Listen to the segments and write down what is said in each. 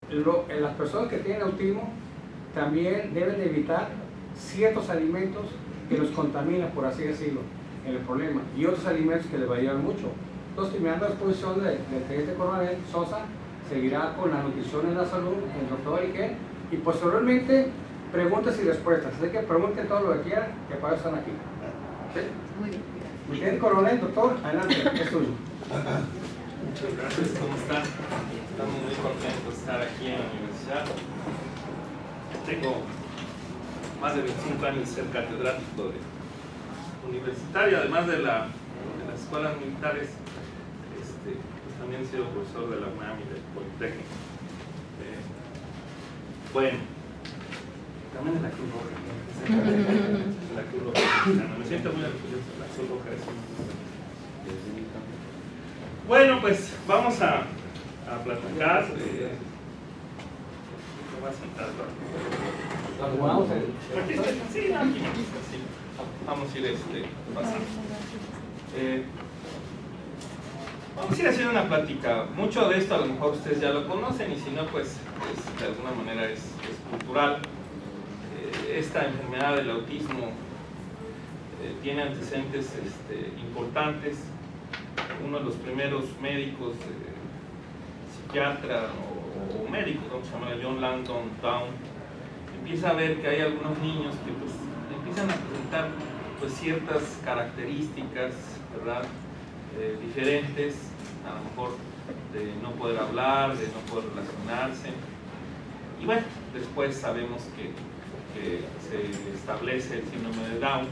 las personas que tienen autismo también deben de evitar ciertos alimentos que los contaminan, por así decirlo, en el problema, y otros alimentos que les va a ayudar mucho. Entonces, terminando la exposición del teniente coronel Sosa, seguirá con la nutrición en la salud, el doctor Iker, y posteriormente preguntas y respuestas. Así que pregunten todo lo que quieran, que para eso están aquí. ¿Sí? Muy bien. Teniente coronel, doctor, adelante, es tuyo. Muchas gracias, ¿cómo están? Estamos muy contentos de estar aquí en la universidad. Tengo más de 25 años de ser catedrático universitario, además de las escuelas militares, pues también he sido profesor de la UNAM y del Politécnico. Bueno, también de la Cruz Roja. La Cruz Roja Mexicana. Me siento muy orgulloso de la Cruz Roja. Bueno, pues vamos a platicar. ¿Cómo va a sentar? Sí, aquí, sí. Vamos a ir pasando. Vamos a ir haciendo una plática. Mucho de esto a lo mejor ustedes ya lo conocen, y si no, pues de alguna manera es cultural. Esta enfermedad del autismo tiene antecedentes importantes. Uno de los primeros médicos, psiquiatra o médico, ¿no?, se llama John Langdon Down, empieza a ver que hay algunos niños que pues empiezan a presentar pues ciertas características, ¿verdad?, diferentes, a lo mejor de no poder hablar, de no poder relacionarse. Y bueno, después sabemos que se establece el síndrome de Down,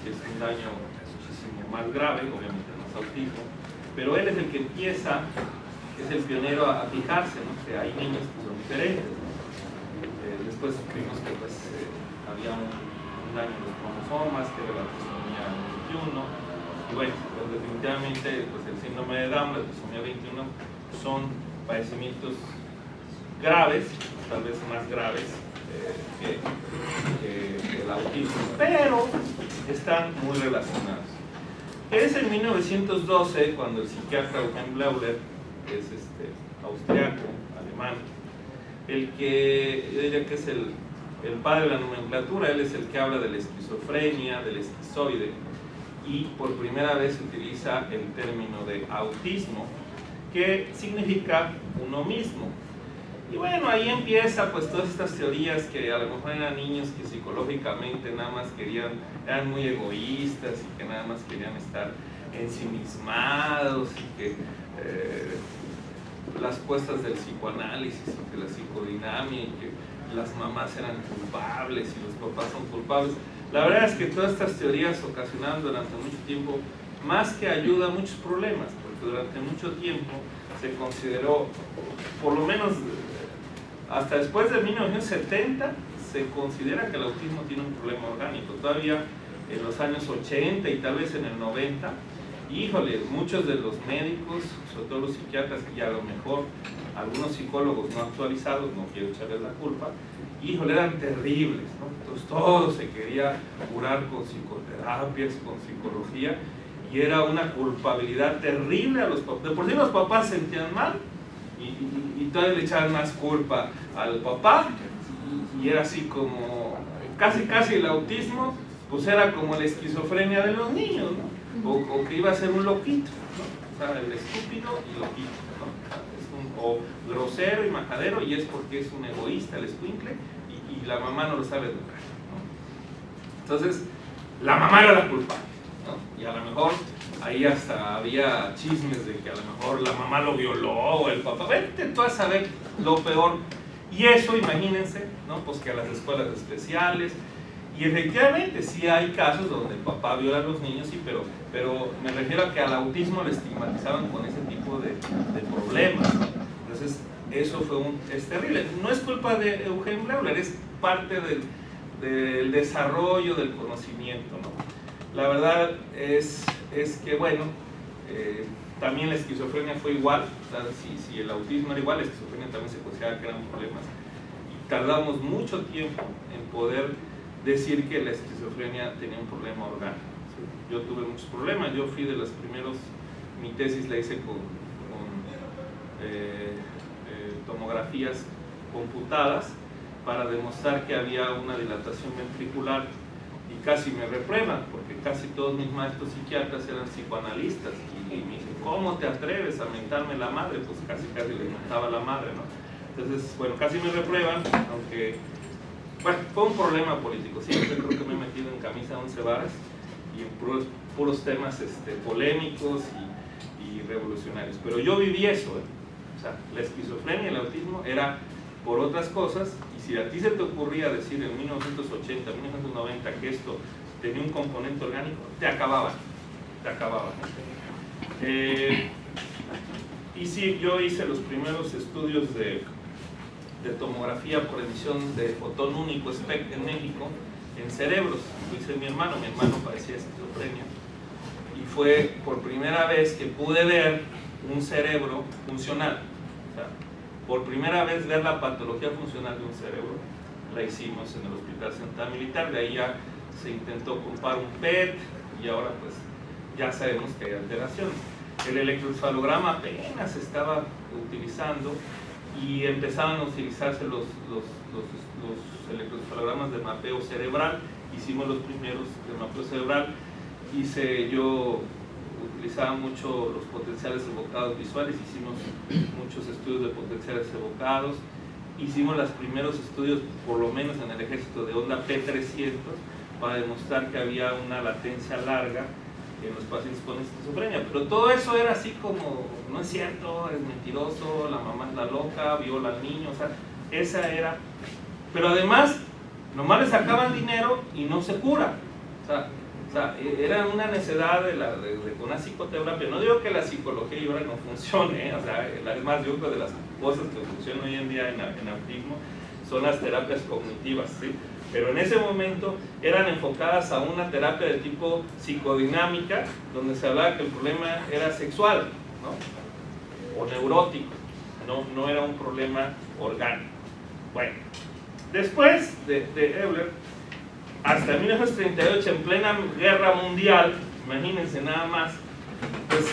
que es un daño muchísimo más grave, obviamente no es autismo, pero él es el que empieza, es el pionero a fijarse, ¿no?, que hay niños que son diferentes. Después supimos que pues, había un daño en los cromosomas, que era la trisomía 21, y bueno, pues definitivamente pues el síndrome de Down, la trisomía 21, son padecimientos graves, tal vez más graves que el autismo, pero están muy relacionados. Es en 1912 cuando el psiquiatra Eugen Bleuler, que es austriaco, alemán, el que, yo diría que es el padre de la nomenclatura. Él es el que habla de la esquizofrenia, del esquizoide, y por primera vez utiliza el término de autismo, que significa uno mismo. Y bueno, ahí empieza pues todas estas teorías que a lo mejor eran niños que psicológicamente nada más eran muy egoístas y que nada más querían estar ensimismados, y que las cuestas del psicoanálisis y que la psicodinamia y que las mamás eran culpables y los papás son culpables. La verdad es que todas estas teorías ocasionaron durante mucho tiempo, más que ayuda, muchos problemas, porque durante mucho tiempo se consideró, por lo menos hasta después de 1970, se considera que el autismo tiene un problema orgánico. Todavía en los años 80 y tal vez en el 90, híjole, muchos de los médicos, sobre todo los psiquiatras, y a lo mejor algunos psicólogos no actualizados, no quiero echarles la culpa, híjole, eran terribles, ¿no? Entonces todo se quería curar con psicoterapias, con psicología, y era una culpabilidad terrible a los papás. De por sí los papás se sentían mal, y todavía le echaban más culpa al papá, y era así como, casi el autismo, pues era como la esquizofrenia de los niños, ¿no? O que iba a ser un loquito, ¿no? O sea, el estúpido y loquito, ¿no? O grosero y majadero, y es porque es un egoísta, el escuincle, y la mamá no lo sabe educar, ¿no? Entonces, la mamá era la culpable, ¿no? Y a lo mejor ahí hasta había chismes de que a lo mejor la mamá lo violó o el papá, vete tú a saber lo peor. Y eso, imagínense, ¿no?, pues que a las escuelas especiales. Y efectivamente sí hay casos donde el papá viola a los niños, sí, pero me refiero a que al autismo le estigmatizaban con ese tipo de problemas, ¿no? Entonces eso es terrible. No es culpa de Eugen Bleuler, es parte del desarrollo del conocimiento, ¿no? La verdad es que, bueno, también la esquizofrenia fue igual. O sea, si el autismo era igual, la esquizofrenia también se consideraba que eran problemas, y tardamos mucho tiempo en poder decir que la esquizofrenia tenía un problema orgánico. Yo tuve muchos problemas. Yo fui de los primeros, mi tesis la hice con tomografías computadas para demostrar que había una dilatación ventricular, y casi me reprueban, porque casi todos mis maestros psiquiatras eran psicoanalistas, y me dicen, ¿cómo te atreves a mentarme la madre? Pues casi le mentaba la madre, ¿no? Entonces, bueno, casi me reprueban, aunque, bueno, fue un problema político. Siempre creo que me he metido en camisa 11 varas y en puros temas polémicos y revolucionarios. Pero yo viví eso, O sea, la esquizofrenia y el autismo era por otras cosas, y si a ti se te ocurría decir en 1980, 1990 que esto tenía un componente orgánico, te acababan. Y sí, yo hice los primeros estudios de tomografía por emisión de fotón único SPECT en México, en cerebros. Lo hice mi hermano padecía esquizofrenia, y fue por primera vez que pude ver un cerebro funcional. O sea, por primera vez ver la patología funcional de un cerebro, la hicimos en el Hospital Central Militar. De ahí ya se intentó culpar un PET, y ahora pues ya sabemos que hay alteraciones. El electroencefalograma apenas se estaba utilizando, y empezaban a utilizarse los electroencefalogramas de mapeo cerebral. Hicimos los primeros de mapeo cerebral. Yo utilizaba mucho los potenciales evocados visuales, hicimos muchos estudios de potenciales evocados, hicimos los primeros estudios, por lo menos en el ejército, de onda P300, para demostrar que había una latencia larga en los pacientes con esquizofrenia. Pero todo eso era así como, no es cierto, es mentiroso, la mamá es la loca, viola al niño, o sea, esa era. Pero además, nomás le sacaban dinero y no se cura. O sea, era una necedad de una psicoterapia. No digo que la psicología y ahora no funcione, o sea, es más, yo creo que de las cosas que funcionan hoy en día en autismo son las terapias cognitivas, ¿sí? Pero en ese momento eran enfocadas a una terapia de tipo psicodinámica, donde se hablaba que el problema era sexual, ¿no? O neurótico, no era un problema orgánico. Bueno, después de Euler, hasta 1938, en plena guerra mundial, imagínense nada más, pues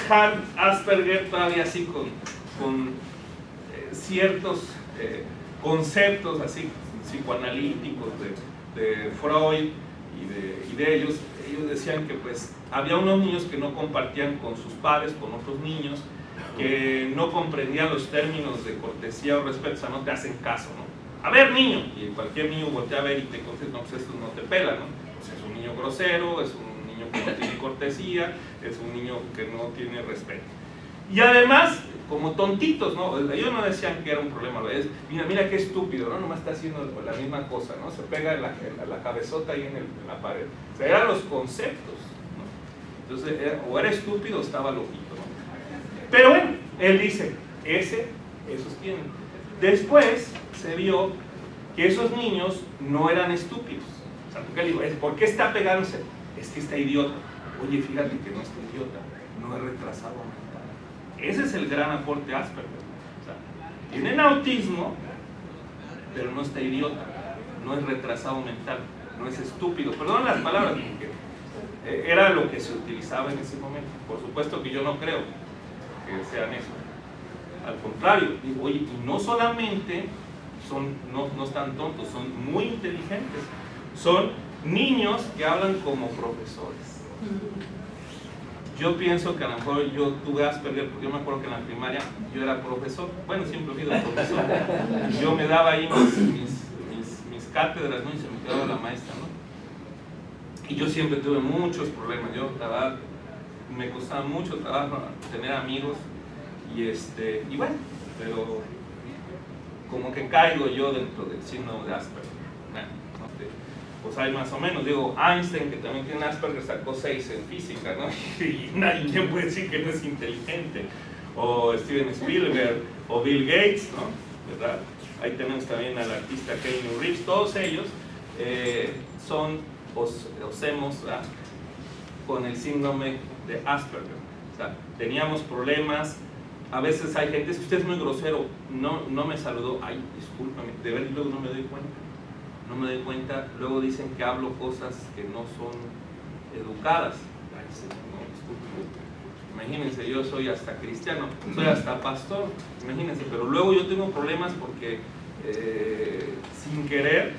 Asperger todavía así con ciertos conceptos así psicoanalíticos de Freud y de ellos decían que pues había unos niños que no compartían con sus padres, con otros niños, que no comprendían los términos de cortesía o respeto, o sea, no te hacen caso, ¿no? A ver, niño, y cualquier niño voltea a ver y te contesta, no, pues esto no te pela, ¿no? Pues es un niño grosero, es un niño que no tiene cortesía, es un niño que no tiene respeto. Y además, como tontitos, ¿no? Ellos no decían que era un problema, es, mira qué estúpido, ¿no? Nomás está haciendo la misma cosa, ¿no? Se pega la cabezota ahí en la pared. O sea, eran los conceptos, ¿no? Entonces, o era estúpido o estaba loquito, ¿no? Pero bueno, él dice, esos tienen. Después se vio que esos niños no eran estúpidos. O sea, porque él dijo, ¿por qué está pegándose? Es que está idiota. Oye, fíjate que no está idiota, no es retrasado mental. Ese es el gran aporte Asperger. O sea, tienen autismo, pero no está idiota, no es retrasado mental, no es estúpido. Perdón las palabras, porque era lo que se utilizaba en ese momento. Por supuesto que yo no creo que sean eso. Al contrario, digo, oye, y no solamente no están tontos, son muy inteligentes. Son niños que hablan como profesores. Yo pienso que a lo mejor yo tuve Asperger, porque yo me acuerdo que en la primaria yo era profesor. Bueno, siempre he sido profesor. Yo me daba ahí mis cátedras, ¿no? Y se me quedaba la maestra, ¿no? Y yo siempre tuve muchos problemas. Yo, la verdad, me costaba mucho trabajo tener amigos. Y bueno, pero como que caigo yo dentro del síndrome de Asperger. Bueno, pues hay más o menos, digo, Einstein, que también tiene Asperger, sacó 6 en física, ¿no? Y nadie puede decir que no es inteligente. O Steven Spielberg, o Bill Gates, ¿no? ¿Verdad? Ahí tenemos también al artista Keanu Reeves. Todos ellos son hacemos con el síndrome de Asperger. O sea, teníamos problemas. A veces hay gente, es que usted es muy grosero, no me saludó, ay, discúlpame, de ver, luego no me doy cuenta, luego dicen que hablo cosas que no son educadas. Ay, no, discúlpame. Imagínense, yo soy hasta cristiano, soy hasta pastor, imagínense, pero luego yo tengo problemas porque sin querer,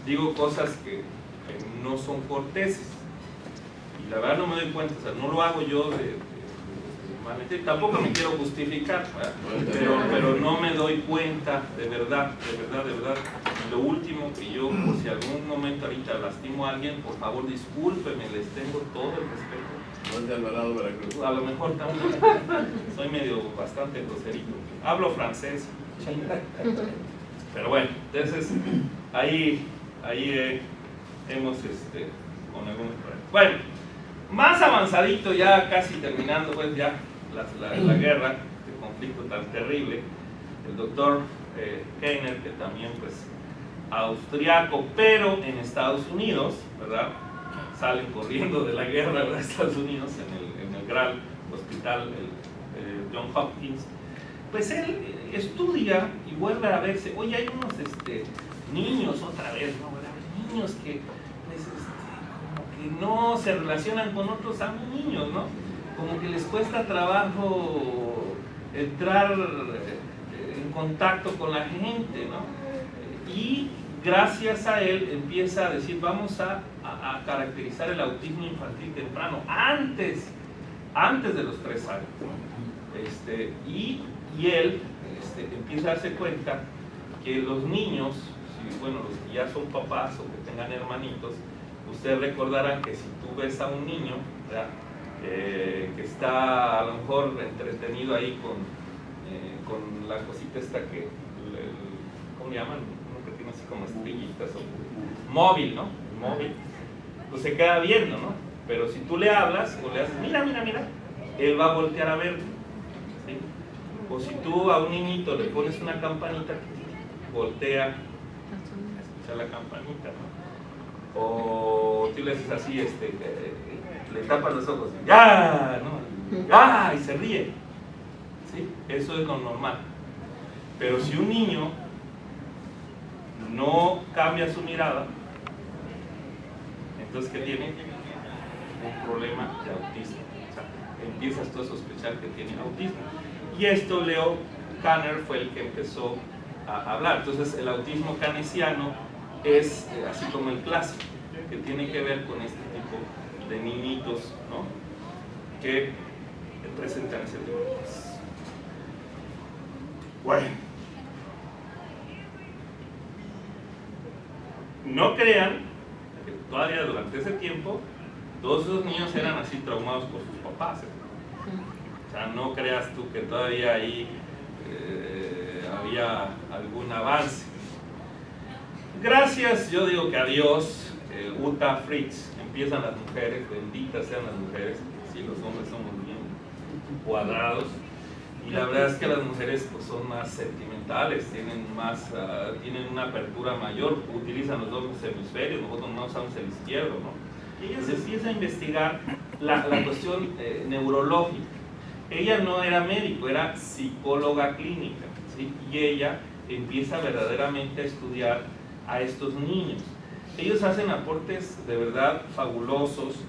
digo cosas que no son corteses. Y la verdad no me doy cuenta, o sea, no lo hago yo de malentender. Tampoco me quiero justificar, pero no me doy cuenta, de verdad. Lo último que yo, por si algún momento ahorita lastimo a alguien, por favor discúlpeme, les tengo todo el respeto. ¿No es de Alvarado, Veracruz? A lo mejor también soy medio bastante groserito. Hablo francés. Pero bueno, entonces ahí hemos con algunos problemas. Bueno, más avanzadito, ya casi terminando pues ya la guerra, este conflicto tan terrible, el doctor Keiner, que también pues austriaco, pero en Estados Unidos, ¿verdad? Salen corriendo de la guerra, ¿verdad? Estados Unidos en el gran hospital John Hopkins. Pues él estudia y vuelve a verse, oye, hay unos niños otra vez, ¿no? Niños que pues, como que no se relacionan con otros niños, ¿no? Como que les cuesta trabajo entrar en contacto con la gente, ¿no? Y gracias a él empieza a decir, vamos a caracterizar el autismo infantil temprano, antes de los 3 años, ¿no? Y él empieza a darse cuenta que los niños, bueno, los que ya son papás o que tengan hermanitos, ustedes recordarán que si tú ves a un niño, ¿verdad? Que está a lo mejor entretenido ahí con la cosita esta que, ¿cómo le llaman? Uno que tiene así como estrellitas, o móvil, ¿no? Móvil, pues se queda viendo, ¿no? Pero si tú le hablas o le haces, mira, él va a voltear a ver, ¿sí? O si tú a un niñito le pones una campanita, voltea a escuchar la campanita, ¿no? O tú le haces así, le tapas los ojos, ¡ya! ¿No? ¡Ah! Y se ríe, ¿sí? Eso es lo normal. Pero si un niño no cambia su mirada, entonces ¿qué tiene? Un problema de autismo. O sea, empiezas tú a sospechar que tiene autismo. Y esto Leo Kanner fue el que empezó a hablar. Entonces el autismo keynesiano es así como el clásico, que tiene que ver con este tipo de niñitos, ¿no? Que presentan ese tipo de cosas. Bueno, no crean que todavía durante ese tiempo todos esos niños eran así traumados por sus papás, O sea, no creas tú que todavía ahí había algún avance. Gracias, yo digo que a Dios, Uta Fritz, empiezan las mujeres, benditas sean las mujeres, si los hombres somos bien cuadrados, y la verdad es que las mujeres pues, son más sentimentales, tienen una apertura mayor, utilizan los dos hemisferios, nosotros no usamos el izquierdo, ¿no? Y ella se empieza a investigar la cuestión neurológica. Ella no era médico, era psicóloga clínica, ¿sí? Y ella empieza verdaderamente a estudiar a estos niños. Ellos hacen aportes de verdad fabulosos.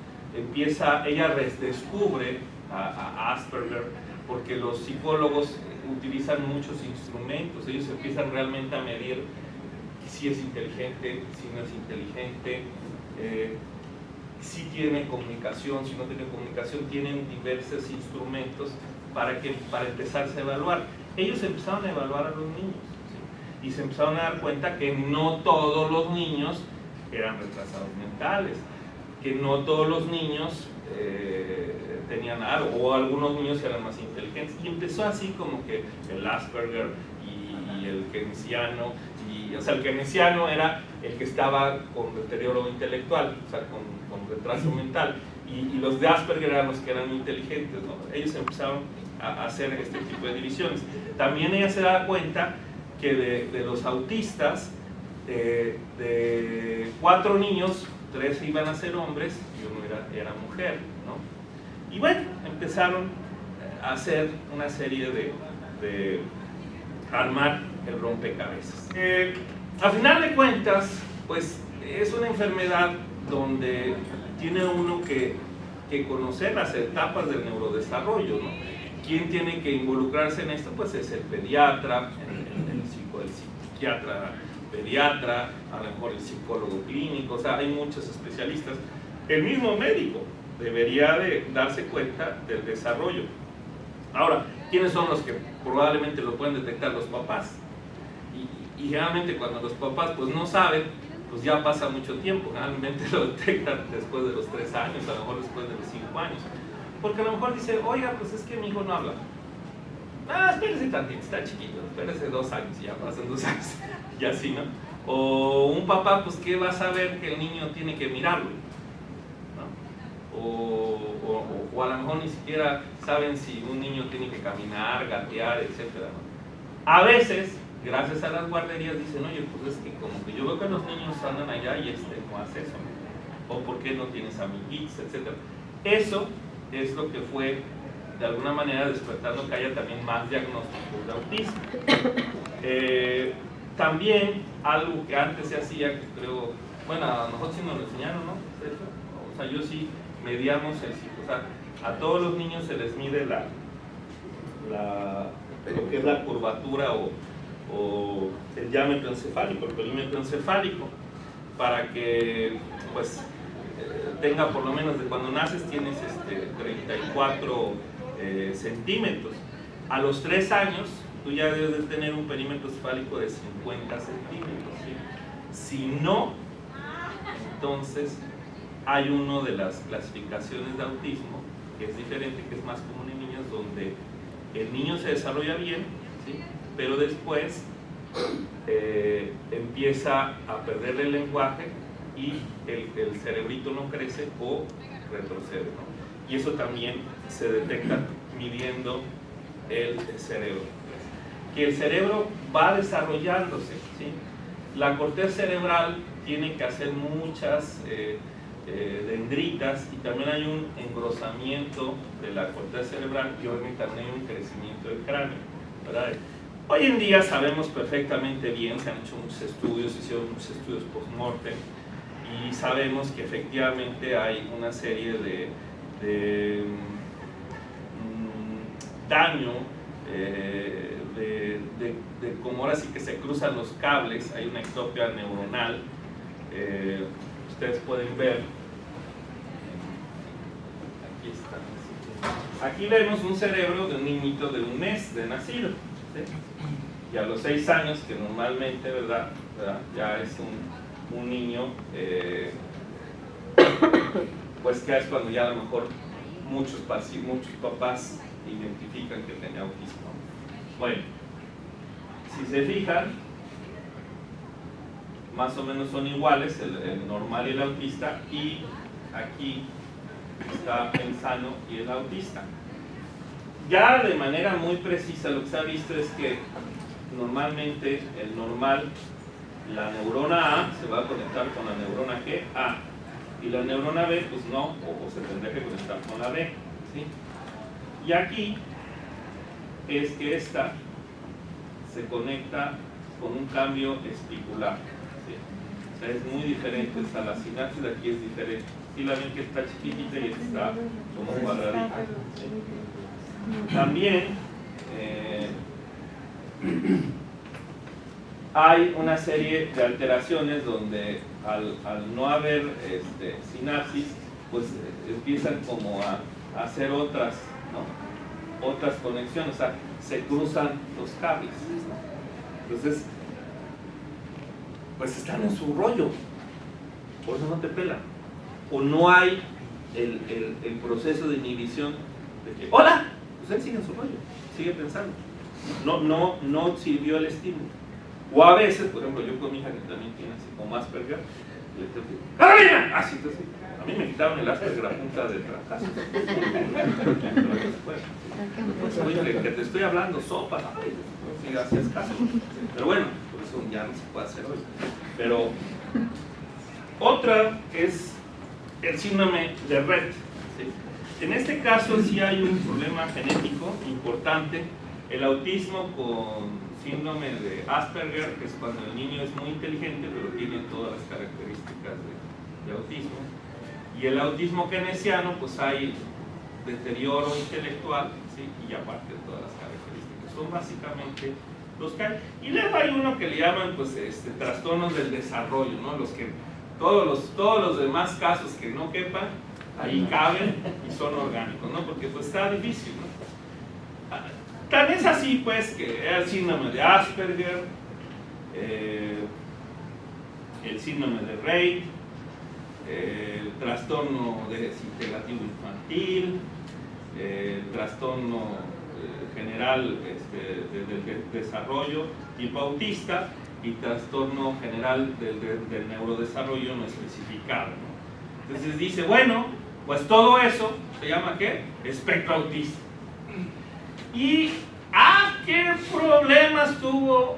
Ella redescubre a Asperger, porque los psicólogos utilizan muchos instrumentos. Ellos empiezan realmente a medir si es inteligente, si no es inteligente, si tiene comunicación, si no tiene comunicación. Tienen diversos instrumentos para empezarse a evaluar. Ellos empezaron a evaluar a los niños, ¿sí? Y se empezaron a dar cuenta que no todos los niños eran retrasados mentales, que no todos los niños tenían algo, o algunos niños eran más inteligentes. Y empezó así como que el Asperger y el keynesiano, o sea, el keynesiano era el que estaba con deterioro intelectual, o sea, con retraso mental, y los de Asperger eran los que eran inteligentes, ¿no? Ellos empezaron a hacer este tipo de divisiones. También ella se daba cuenta que de los autistas, de 4 niños, 3 iban a ser hombres y 1 era mujer, ¿no? Y bueno, empezaron a hacer una serie de armar el rompecabezas. A final de cuentas, pues es una enfermedad donde tiene uno que conocer las etapas del neurodesarrollo, ¿no? ¿Quién tiene que involucrarse en esto? Pues es el pediatra, el psiquiatra pediatra, a lo mejor el psicólogo clínico, o sea, hay muchos especialistas. El mismo médico debería de darse cuenta del desarrollo. Ahora, ¿quiénes son los que probablemente lo pueden detectar? Los papás. Y generalmente cuando los papás pues no saben, pues ya pasa mucho tiempo, generalmente lo detectan después de los 3 años, a lo mejor después de los 5 años. Porque a lo mejor dice, oiga, pues es que mi hijo no habla. Ah, espérese tantito, está chiquito, espérese 2 años, ya pasan 2 años, y así, ¿no? O un papá, pues, ¿qué va a saber que el niño tiene que mirarlo? ¿No? O a lo mejor ni siquiera saben si un niño tiene que caminar, gatear, etcétera, ¿no? A veces, gracias a las guarderías, dicen, oye, pues es que como que yo veo que los niños andan allá y no hace eso, ¿no? O ¿por qué no tienes amiguitos, etcétera? Eso es lo que fue de alguna manera despertando que haya también más diagnósticos de autismo. También algo que antes se hacía, que creo, bueno, a nosotros sí nos lo enseñaron, ¿no? O sea, yo sí medíamos o sea, a todos los niños se les mide lo que es la curvatura o el diámetro encefálico, el perímetro encefálico, para que pues tenga por lo menos de cuando naces tienes 34 centímetros. A los 3 años tú ya debes de tener un perímetro encefálico de 50 centímetros, ¿sí? Si no, entonces hay uno de las clasificaciones de autismo que es diferente, que es más común en niños, donde el niño se desarrolla bien, ¿sí? Pero después empieza a perder el lenguaje y el cerebrito no crece o retrocede, ¿no? Y eso también se detecta midiendo el cerebro. Que el cerebro va desarrollándose, ¿sí? La corteza cerebral tiene que hacer muchas dendritas y también hay un engrosamiento de la corteza cerebral y obviamente también hay un crecimiento del cráneo, ¿verdad? Hoy en día sabemos perfectamente bien, se han hecho muchos estudios, se hicieron muchos estudios post-mortem y sabemos que efectivamente hay una serie de daño, de como ahora sí que se cruzan los cables, hay una ectopia neuronal, ustedes pueden ver, aquí está, aquí vemos un cerebro de un niñito de 1 mes de nacido, ¿sí? Y a los 6 años, que normalmente, ¿verdad? Ya es un niño, pues que es cuando ya a lo mejor muchos papás identifican que tenía autismo. Bueno, si se fijan, más o menos son iguales el normal y el autista, y aquí está el sano y el autista. Ya de manera muy precisa lo que se ha visto es que normalmente el normal, la neurona A se va a conectar con la neurona G, A, y la neurona B pues no, o se tendría que conectar con la B, ¿sí? Y aquí es que esta se conecta con un cambio espicular, ¿sí? O sea, es muy diferente, o sea, la sinapsis de aquí es diferente. Aquí la ven que está chiquitita y esta está como cuadradita, ¿sí? También hay una serie de alteraciones donde al no haber sinapsis, pues empiezan como a hacer otras, ¿no? Otras conexiones, o sea, se cruzan los cables. Entonces, pues están en su rollo, por eso no te pelan. O no hay el proceso de inhibición de que, ¡hola! Pues él sigue en su rollo, sigue pensando. No sirvió el estímulo. O a veces, por ejemplo, yo con mi hija que también tiene así como Asperger, le tengo que, ¡Carolina! Así, entonces, a mí me quitaron el Asperger a punta de fracaso. Oye, que te estoy hablando, sopa, si hacías caso. Pero bueno, por eso ya no se puede hacer hoy. Pero otra es el síndrome de Rett, ¿sí? En este caso sí hay un problema genético importante. El autismo con síndrome de Asperger, que es cuando el niño es muy inteligente pero tiene todas las características de autismo, y el autismo keynesiano, pues hay deterioro intelectual, ¿sí? Y aparte todas las características. Son básicamente los que hay. Y luego hay uno que le llaman pues, trastornos del desarrollo, ¿no? Los que, todos los demás casos que no quepan, ahí caben y son orgánicos, ¿no? Porque pues está difícil, ¿no? Tan es así pues que el síndrome de Asperger, el síndrome de Rett, el trastorno desintegrativo infantil, el trastorno general del desarrollo tipo autista y trastorno general del neurodesarrollo no especificado, ¿no? Entonces dice, bueno, pues todo eso se llama ¿qué? Espectro autista. Y qué problemas tuvo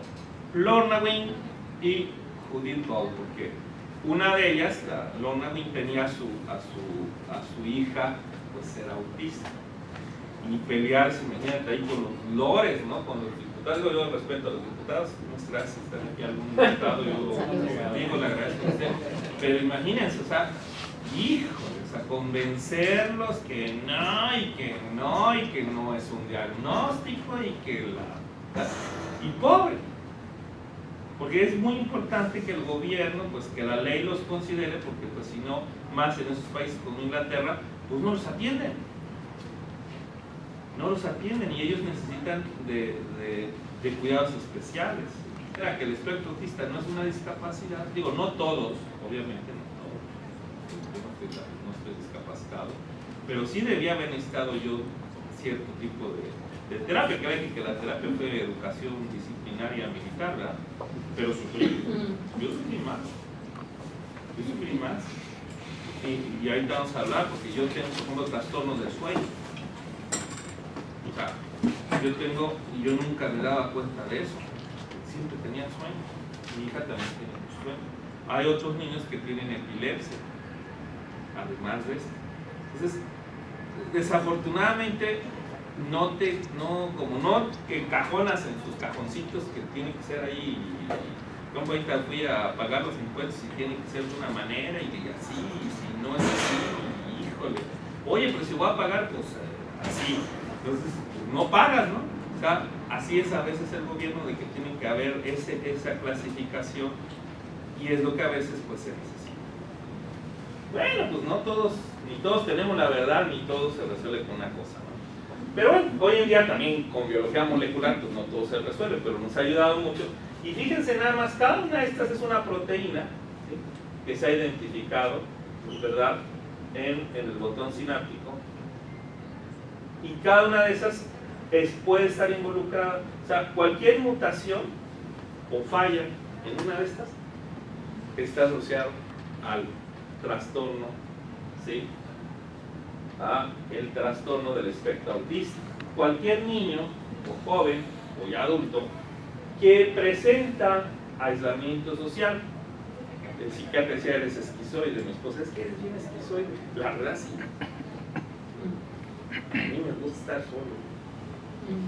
Lorna Wing y Judith Ball, porque una de ellas, Lorna Wing, tenía a su hija, pues era autista, y pelearse, imagínate, ahí con los lores, ¿no? Con los diputados. Yo respeto a los diputados, muchas gracias, están aquí algún diputado, yo digo, le agradezco a usted, pero imagínense, o sea, híjole, o sea, convencerlos que no, y que no es un diagnóstico, y que y pobre, porque es muy importante que el gobierno, pues que la ley los considere, porque pues si no, más en esos países como Inglaterra, pues no los atienden. No los atienden y ellos necesitan de cuidados especiales. O sea, que el espectro autista no es una discapacidad, digo, no todos, obviamente no todos, yo no estoy discapacitado, pero sí debía haber necesitado yo cierto tipo de terapia, que la terapia fue educación disciplinaria militar, ¿verdad? Pero sufrí, yo sufrí más, y ahorita vamos a hablar, porque yo tengo, por ejemplo, trastornos del sueño. O sea, yo nunca me daba cuenta de eso, siempre tenía sueño, mi hija también tiene sueño. Hay otros niños que tienen epilepsia, además de esto. Entonces, desafortunadamente, como no que encajonas en sus cajoncitos que tienen que ser ahí, como ahorita fui a pagar los impuestos y tiene que ser de una manera y así, y si no es así, híjole, oye, pero si voy a pagar, pues así. Entonces, no pagas, ¿no? O sea, así es a veces el gobierno, de que tiene que haber esa clasificación, y es lo que a veces pues se necesita. Bueno, pues no todos, ni todos tenemos la verdad, ni todo se resuelve con una cosa, ¿no? Pero bueno, hoy en día también con biología molecular, pues no todo se resuelve, pero nos ha ayudado mucho. Y fíjense nada más, cada una de estas es una proteína, ¿sí?, que se ha identificado, ¿verdad?, en el botón sináptico. Y cada una de esas puede estar involucrada, o sea, cualquier mutación o falla en una de estas está asociado al trastorno, ¿sí?, a el trastorno del espectro autista. Cualquier niño o joven o ya adulto que presenta aislamiento social, el psiquiatra decía, eres esquizoide, mi esposa, es que eres bien esquizoide, la verdad sí. A mí me gusta estar solo.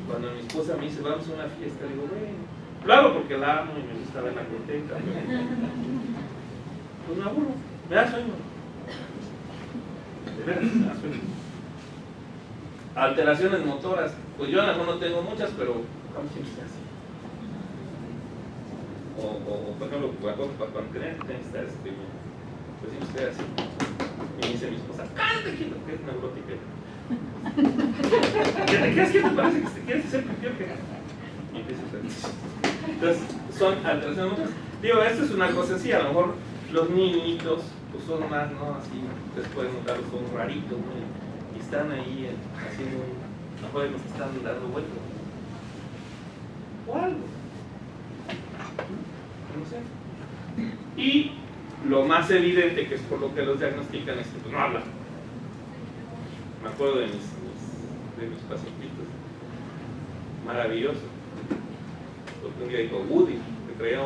Cuando mi esposa me dice, vamos a una fiesta, digo, bueno, lo hago porque la amo y me gusta verla contenta. Pues me aburro, me da sueño. De veras, me da sueño. Alteraciones motoras, pues yo a lo mejor no tengo muchas, pero como siempre estoy así. O por ejemplo, para tener que estar pues siempre estoy así. Y me dice mi esposa, cállate quieto, que es neurótica. ¿Qué te quedas quieto? Parece que te quieres hacer peor que y empieza a hacer. Entonces, son alteraciones motoras. Digo, esto es una cosa así, a lo mejor los niñitos pues son más, ¿no? Así, ustedes pueden notar, son raritos, ¿no? Y están ahí haciendo a lo mejor nos están dando vueltas. O algo. No sé. Y lo más evidente, que es por lo que los diagnostican, es que pues no hablan. Me acuerdo de mis pacientitos maravillosos, porque un día dijo Woody, que traía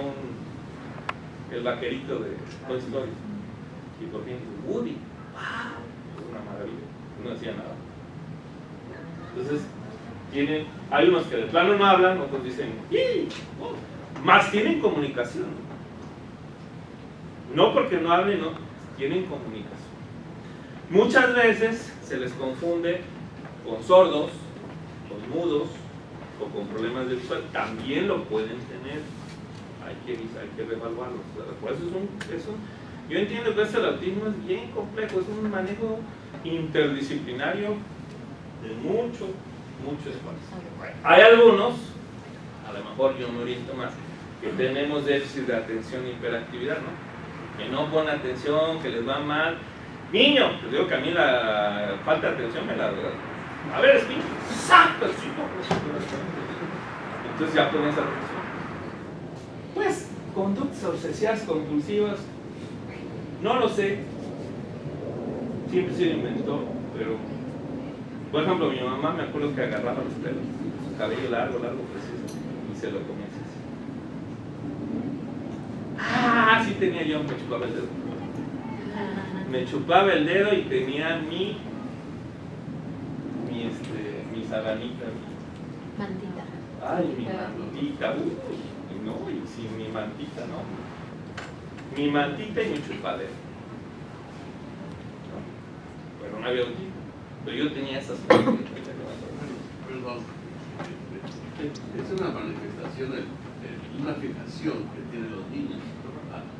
el vaquerito de Toy Story, y por fin dijo Woody, ¡wow! Es una maravilla, no decía nada. Entonces, hay unos que de plano no hablan, otros dicen más tienen comunicación, no porque no hablen, no, tienen comunicación. Muchas veces se les confunde con sordos, con mudos, o con problemas de visual también lo pueden tener. Hay que reevaluarlos. Por eso yo entiendo que el autismo es bien complejo, es un manejo interdisciplinario de mucho esfuerzo. Hay algunos, a lo mejor yo me oriento más, que tenemos déficit de atención e hiperactividad, ¿no? Que no ponen atención, que les va mal. Niño, les digo que a mí la falta de atención me la... A ver, Spin, ¡saca! Entonces ya ponen esa atención. Pues, conductas obsesivas compulsivas, no lo sé. Siempre se inventó, pero... Por ejemplo, mi mamá me acuerdo que agarraba los pelos, su cabello largo, preciso, y se lo comía así. Ah, sí tenía yo, me chupaba el dedo. Me chupaba el dedo y tenía mi sabanita. Mantita. Ay, mi mantita, no, y sin mi mantita, no. Mi mantita y mi chupadero. ¿No? Pero no había autismo. Pero yo tenía esas cosas. Perdón. Es una manifestación, una fijación que tienen los niños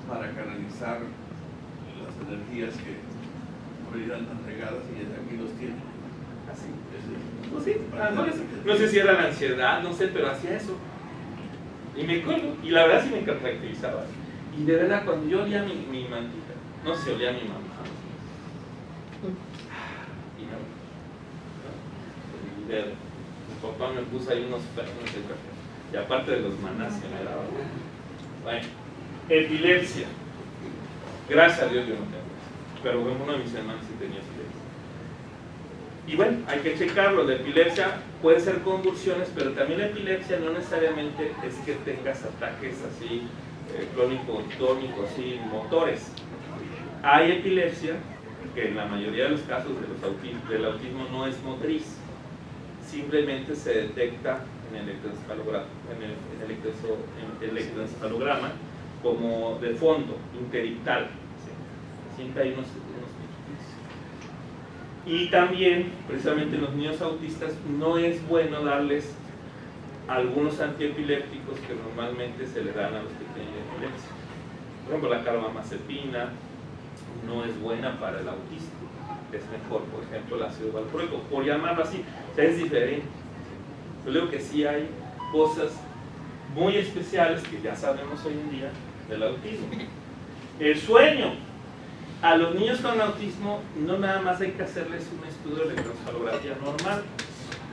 para canalizar las energías que por irán tan regadas y aquí los tienen. Así. No sé, no sé si era la ansiedad, no sé, pero hacía eso. Y me acuerdo, y la verdad sí me caracterizaba. Y de verdad, cuando yo olía mi mantita, no se olía a mi mamá. Y no. Mi dedo. Mi papá me puso ahí unos perros de café. Y aparte de los manás que me daban. Bueno, epilepsia. Gracias a Dios yo no tengo eso. Pero uno de mis hermanos sí tenía epilepsia. Y bueno, hay que checarlo. La epilepsia puede ser convulsiones, pero también la epilepsia no necesariamente es que tengas ataques así clónico-tónicos, así motores. Hay epilepsia que en la mayoría de los casos del autismo no es motriz, simplemente se detecta en el electroencefalograma como de fondo, interictal. Siempre hay unos y también, precisamente en los niños autistas, no es bueno darles algunos antiepilépticos que normalmente se le dan a los que tienen epilepsia. Por ejemplo, la carbamazepina no es buena para el autismo. Es mejor, por ejemplo, el ácido valproico, por llamarlo así. O sea, es diferente. Yo digo que sí hay cosas muy especiales que ya sabemos hoy en día del autismo. El sueño. A los niños con autismo no nada más hay que hacerles un estudio de electroencefalografía normal.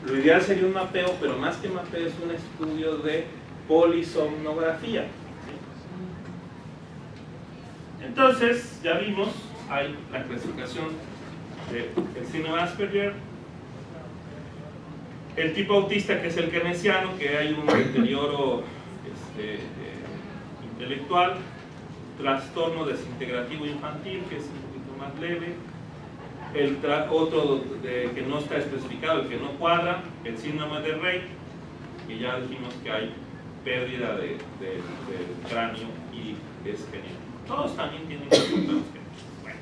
Lo ideal sería un mapeo, pero más que mapeo es un estudio de polisomnografía. Entonces, ya vimos, hay la clasificación del síndrome de Asperger, el tipo autista que es el keynesiano, que hay un deterioro intelectual, trastorno desintegrativo infantil, que es un poquito más leve, otro que no está especificado, el que no cuadra, el síndrome de Rey, que ya dijimos que hay pérdida del cráneo y es genético. Todos también tienen que ser genéticos. Bueno.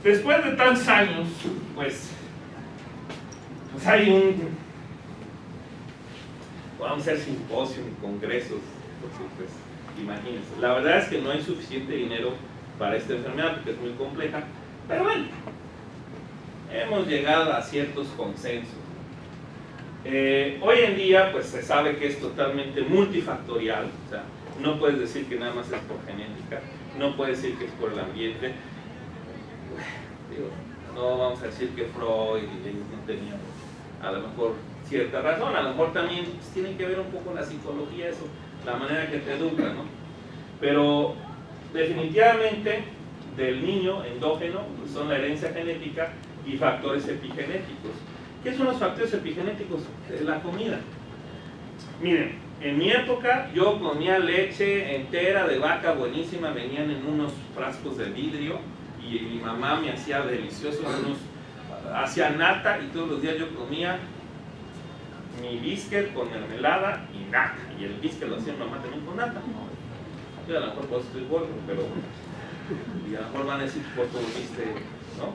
Después de tantos años, pues hay vamos a hacer simposios y congresos, porque pues imagínense, la verdad es que no hay suficiente dinero para esta enfermedad porque es muy compleja, pero bueno, hemos llegado a ciertos consensos. Hoy en día pues se sabe que es totalmente multifactorial, o sea, no puedes decir que nada más es por genética, no puedes decir que es por el ambiente. Digo, no vamos a decir que Freud y ellos no tenían a lo mejor cierta razón, a lo mejor también pues, tiene que ver un poco la psicología, eso, la manera que te educa, ¿no? Pero definitivamente del niño endógeno pues, son la herencia genética y factores epigenéticos. ¿Qué son los factores epigenéticos? La comida. Miren, en mi época yo comía leche entera de vaca buenísima, venían en unos frascos de vidrio y mi mamá me hacía deliciosos hacía nata y todos los días yo comía mi biscuit con mermelada y nata, y el biscuit lo hacía mi mamá también con nata. Yo a lo mejor pues estoy gordo, pero y a lo mejor van a decir por tu viste, ¿no?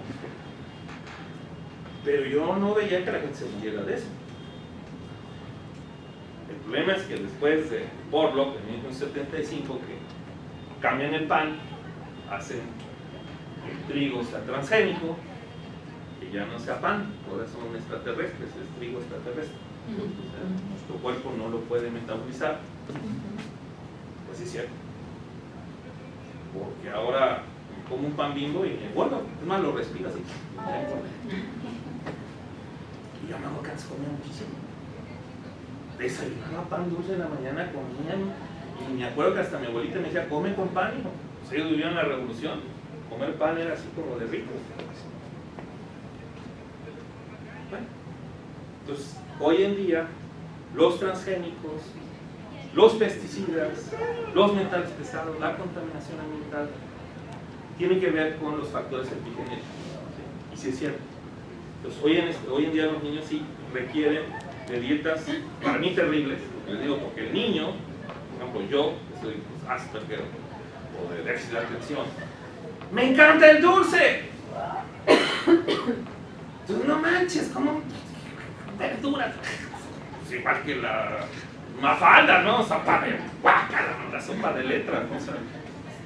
Pero yo no veía que la gente se muriera de eso. problema es que después de Porlock, en 1975, que cambian el pan, hacen que el trigo sea transgénico, que ya no sea pan, ahora son extraterrestres, es trigo extraterrestre. O sea, nuestro cuerpo no lo puede metabolizar. Pues sí es cierto. Porque ahora como un pan Bimbo y me engordo, es más, lo respiro así. Y yo me hago cansado, comía muchísimo. Desayunaba pan dulce en la mañana, comían, y me acuerdo que hasta mi abuelita me decía, come con pan, hijo. Pues ellos vivían la revolución, comer pan era así como de rico. Bueno, entonces, hoy en día, los transgénicos, los pesticidas, los metales pesados, la contaminación ambiental, tienen que ver con los factores epigenéticos. ¿Sí? Y sí es cierto. Entonces, hoy en día los niños sí requieren de dietas, para mí terribles, les digo, porque el niño, por ejemplo yo, que soy pues, Asperger o de déficit de atención, ¡me encanta el dulce! Entonces, no manches, ¿cómo? Verduras, pues igual que la Mafalda, ¿no? Sopa de guácala, ¿no? La sopa de letras, ¿no? O sea,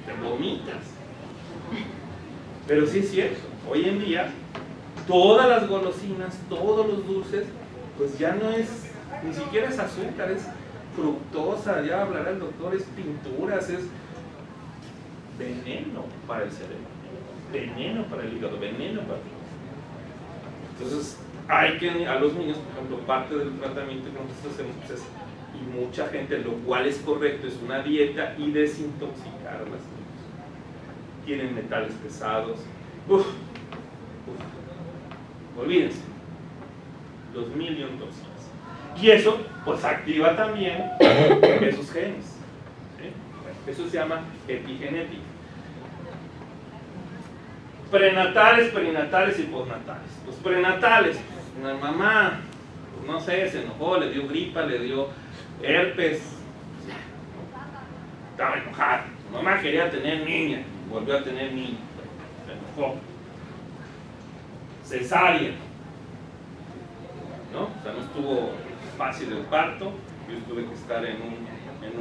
te vomitas. Pero sí es cierto, hoy en día, todas las golosinas, todos los dulces, pues ya no es, ni siquiera es azúcar, es fructosa, ya hablará el doctor, es pinturas, es veneno para el cerebro, veneno para el hígado, veneno para el... Entonces, hay que, a los niños, por ejemplo, parte del tratamiento que nosotros hacemos es, y mucha gente, lo cual es correcto, es una dieta y desintoxicar a las niñas. Tienen metales pesados, olvídense, los 1000 y un toxinas. Y eso, pues, activa también esos genes. ¿Sí? Eso se llama epigenética. Prenatales, perinatales y postnatales. Los prenatales, una mamá, pues, no sé, se enojó, le dio gripa, le dio herpes, estaba enojada. Su mamá quería tener niña, volvió a tener niña, se enojó. Cesárea, ¿no? O sea, no estuvo fácil el parto, yo tuve que estar en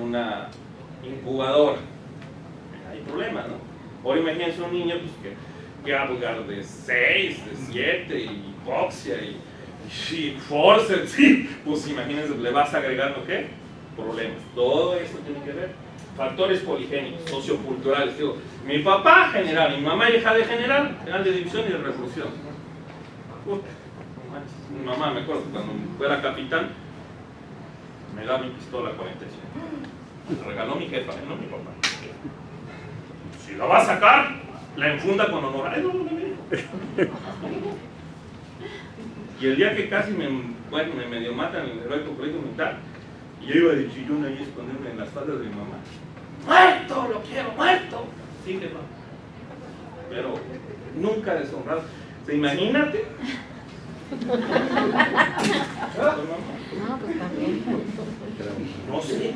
una incubadora. Hay problemas, ¿no? Ahora imagínense un niño pues, que va a lugar de 6, de 7, y hipoxia, y forceps, sí, pues imagínense, le vas agregando ¿qué? Problemas. Todo eso tiene que ver. Factores poligénicos, socioculturales. Digo, mi papá general, mi mamá hija de general de división y de revolución. Mi mamá, me acuerdo, cuando fuera capitán, me da mi pistola 45. Me regaló mi jefa, no mi papá. Si la va a sacar, la enfunda con honor. Ay, no, me dijo. Y el día que casi me medio matan en el heroico colegio militar, y yo iba de chillón ahí a esconderme en las faldas de mi mamá. ¡Muerto! ¡Lo quiero! ¡Muerto! Sí, jefa. Pero nunca deshonrado. O sea, imagínate. No, pues también. No sé.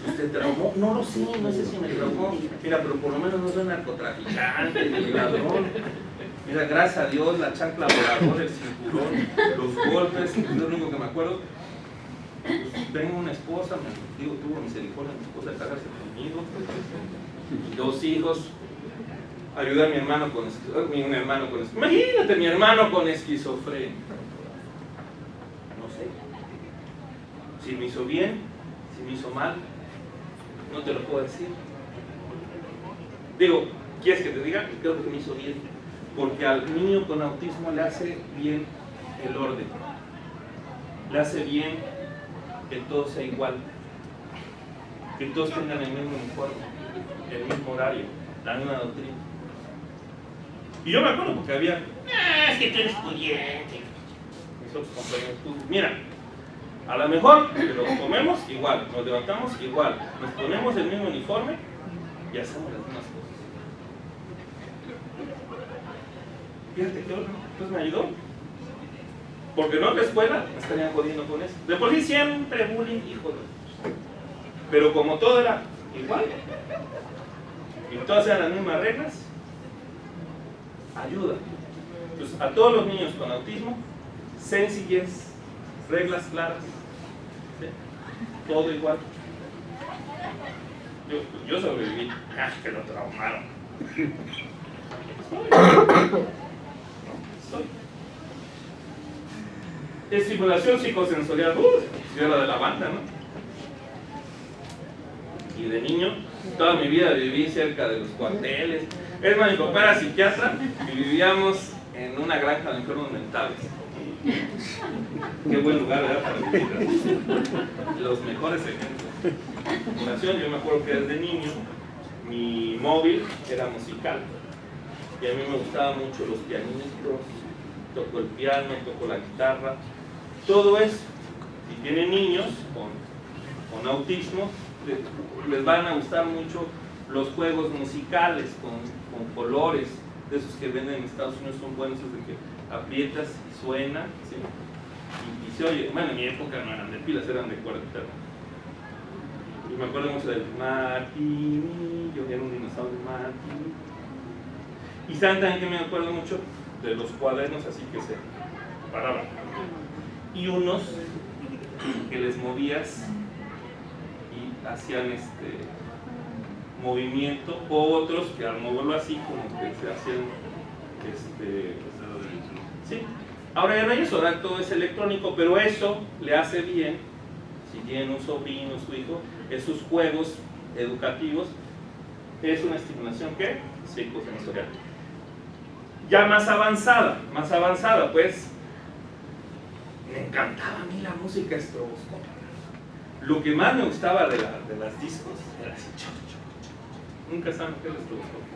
¿Usted traumó? No lo sé, no sé si me traumó. Mira, pero por lo menos no soy narcotraficante ni ladrón. Mira, gracias a Dios, la chancla voladora, el cinturón, los golpes, es lo único que me acuerdo. Pues, tengo una esposa, tuvo misericordia mi esposa de casarse conmigo, y 2 hijos. Ayuda a mi hermano con esquizofrenia. Imagínate, mi hermano con esquizofrenia. No sé. Si me hizo bien, si me hizo mal, no te lo puedo decir. Digo, ¿quieres que te diga? Creo que me hizo bien. Porque al niño con autismo le hace bien el orden. Le hace bien que todo sea igual. Que todos tengan el mismo uniforme, el mismo horario, la misma doctrina. Y yo me acuerdo porque había, es que tú eres pudiente. Mis otros compañeros, mira, a lo mejor lo comemos igual, nos levantamos igual, nos ponemos el mismo uniforme y hacemos las mismas cosas. Fíjate que pues me ayudó. Porque no en la escuela me estarían jodiendo con eso. De por sí siempre bullying, hijo de... Pero como todo era igual, y todas eran las mismas reglas, ayuda. Entonces, a todos los niños con autismo, sencillez, reglas claras. ¿Sí? todo igual. Yo sobreviví, que lo traumaron. Soy. Estimulación psicosensorial, si era de la banda, ¿no? Y de niño, toda mi vida viví cerca de los cuarteles. Es más, mi papá era psiquiatra y vivíamos en una granja de enfermos mentales. Qué buen lugar, ¿verdad? Para vivir. Los mejores ejemplos. Yo me acuerdo que desde niño mi móvil era musical y a mí me gustaban mucho los pianistas, toco el piano, toco la guitarra, todo eso. Si tienen niños con autismo, les van a gustar mucho los juegos musicales con colores, de esos que venden en Estados Unidos, son buenos, esos de que aprietas y suena, ¿sí? Y se oye. Bueno, en mi época no eran de pilas, eran de cuerda. Y me acuerdo mucho del Martini, yo era un dinosaurio Martini. Y saben también que me acuerdo mucho de los cuadernos así que se paraban. Y unos que les movías y hacían movimiento, o otros que al moverlo así como que se hacían sí. Ahora ya no hay eso, ahora todo es electrónico, pero eso le hace bien, si tienen un sobrino, su hijo, esos juegos educativos, es una estimulación ¿qué? Psicosensorial. Ya más avanzada, pues me encantaba a mí la música estroboscópica. Lo que más me gustaba de las discos era así, nunca saben qué es el estroboscopio.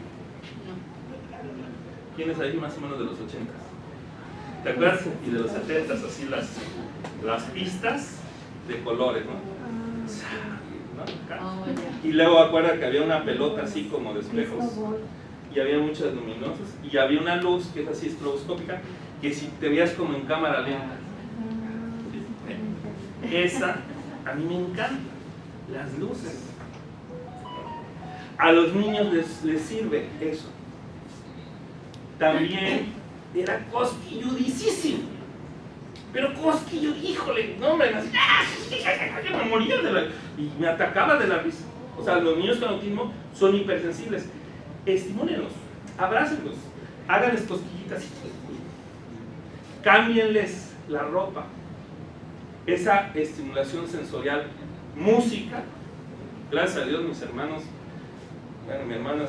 ¿Quiénes ahí más o menos de los 80s? ¿Te acuerdas? Y de los 70s, así las pistas de colores, ¿no? Y luego acuerda que había una pelota así como de espejos y había muchas luminosas y había una luz que es así estroboscópica que si te veías como en cámara lenta. Esa a mí me encanta, las luces. A los niños les sirve eso. También era cosquilludicísimo. Pero cosquillo, híjole, no hombre, así, yo me moría y me atacaba de la risa. O sea, los niños con autismo son hipersensibles. Estimúlenlos, abrácenlos, háganles cosquillitas, cámbienles la ropa. Esa estimulación sensorial, música, gracias a Dios mis hermanos, bueno, mi hermana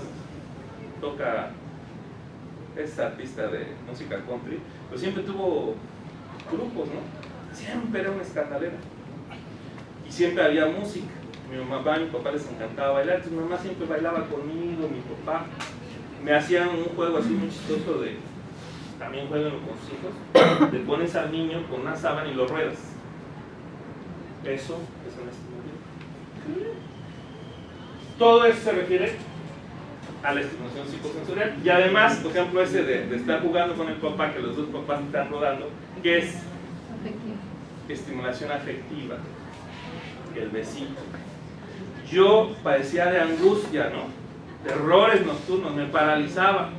toca, es artista de música country, pero siempre tuvo grupos, ¿no? Siempre era una escandalera y siempre había música. Mi mamá y mi papá les encantaba bailar, entonces mi mamá siempre bailaba conmigo, mi papá me hacían un juego así muy chistoso de, también juegan con sus hijos, le pones al niño con una sábana y lo ruedas. Eso es una estimulación. Todo eso se refiere a la estimulación psicosensorial. Y además, por ejemplo, ese de estar jugando con el papá, que los dos papás están rodando, que es estimulación afectiva, el besito. Yo padecía de angustia, ¿no? Terrores nocturnos, me paralizaba.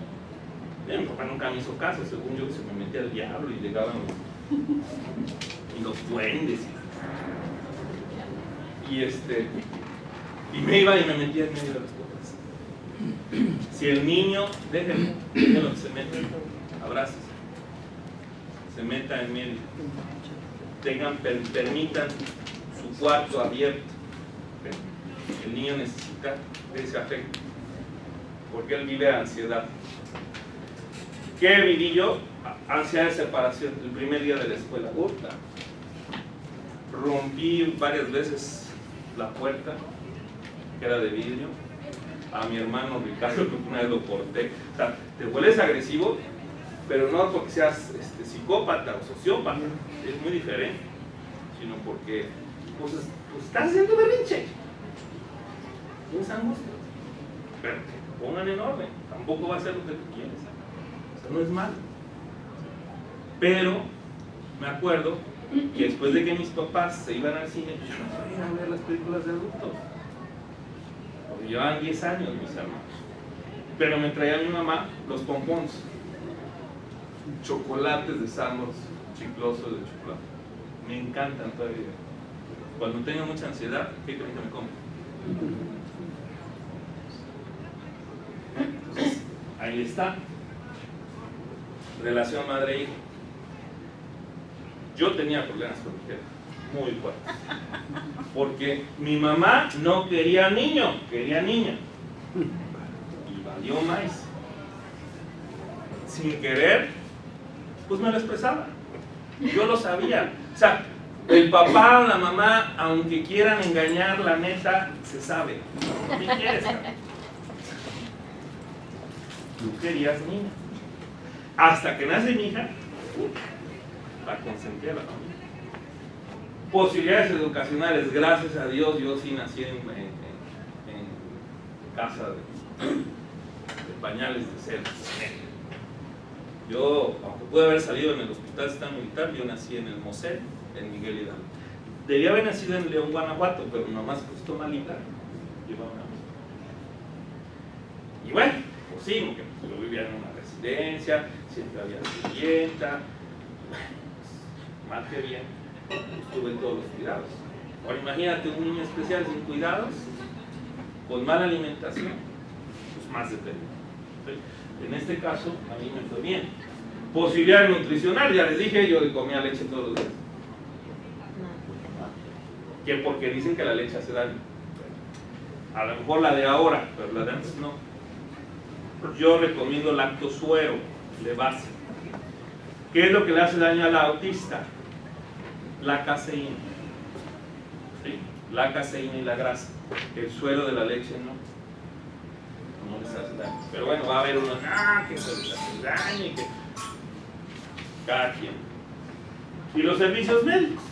Mi papá nunca me hizo caso, según yo que se me metía el diablo y llegaban los duendes. Y me iba y me metía en medio de las cosas. Si el niño, déjenlo que se meta, abrazos, se meta en medio, permitan su cuarto abierto. El niño necesita ese afecto, porque él vive ansiedad. ¿Qué viví yo? Ansiedad de separación, el primer día de la escuela. Rompí varias veces la puerta, que era de vidrio. A mi hermano Ricardo, que una vez lo corté. O sea, te vuelves agresivo, pero no porque seas psicópata o sociópata, es muy diferente, sino porque pues estás haciendo berrinche. Tienes angustia, pero que pongan en orden, tampoco va a ser lo que tú quieres. O sea, no es malo. Pero me acuerdo que después de que mis papás se iban al cine, yo no podía ir a ver las películas de adultos. Porque llevaban 10 años mis hermanos. Pero me traía mi mamá los pompones, chocolates de Sambors, chiclosos de chocolate. Me encantan todavía. Cuando tenga mucha ansiedad, ¿qué creen que me como? Entonces, ahí está. Relación madre-hijo. Yo tenía problemas con mi jefa, muy fuertes. Porque mi mamá no quería niño, quería niña. Y valió más. Sin querer, pues me lo expresaba. Yo lo sabía. O sea, el papá o la mamá, aunque quieran engañar, la neta, se sabe. ¿Qué quieres, cabrón? Tú querías niña. Hasta que nace mi hija, la consentí a la familia. Posibilidades educacionales, gracias a Dios, yo sí nací en casa de pañales de cero. Yo, aunque pude haber salido en el Hospital Sistema Militar, yo nací en el Mosel, en Miguel Hidalgo. Debía haber nacido en León, Guanajuato, pero mi mamá se puso malita. Y bueno, pues sí, porque yo vivía en una residencia, siempre había sirvienta. Bueno, pues, mal que bien, estuve en todos los cuidados. Ahora imagínate un niño especial sin cuidados, con mala alimentación, pues más dependiente. ¿Sí? En este caso, a mí me fue bien. Posibilidad nutricional, ya les dije, yo comía leche todos los días. ¿Qué? Porque dicen que la leche hace daño. A lo mejor la de ahora, pero la de antes no. Yo recomiendo lactosuero de base. ¿Qué es lo que le hace daño al autista? La caseína. ¿Sí? La caseína y la grasa. El suero de la leche no les hace daño. Pero bueno, va a haber unos que se les hace daño y que cada quien. Y los servicios médicos.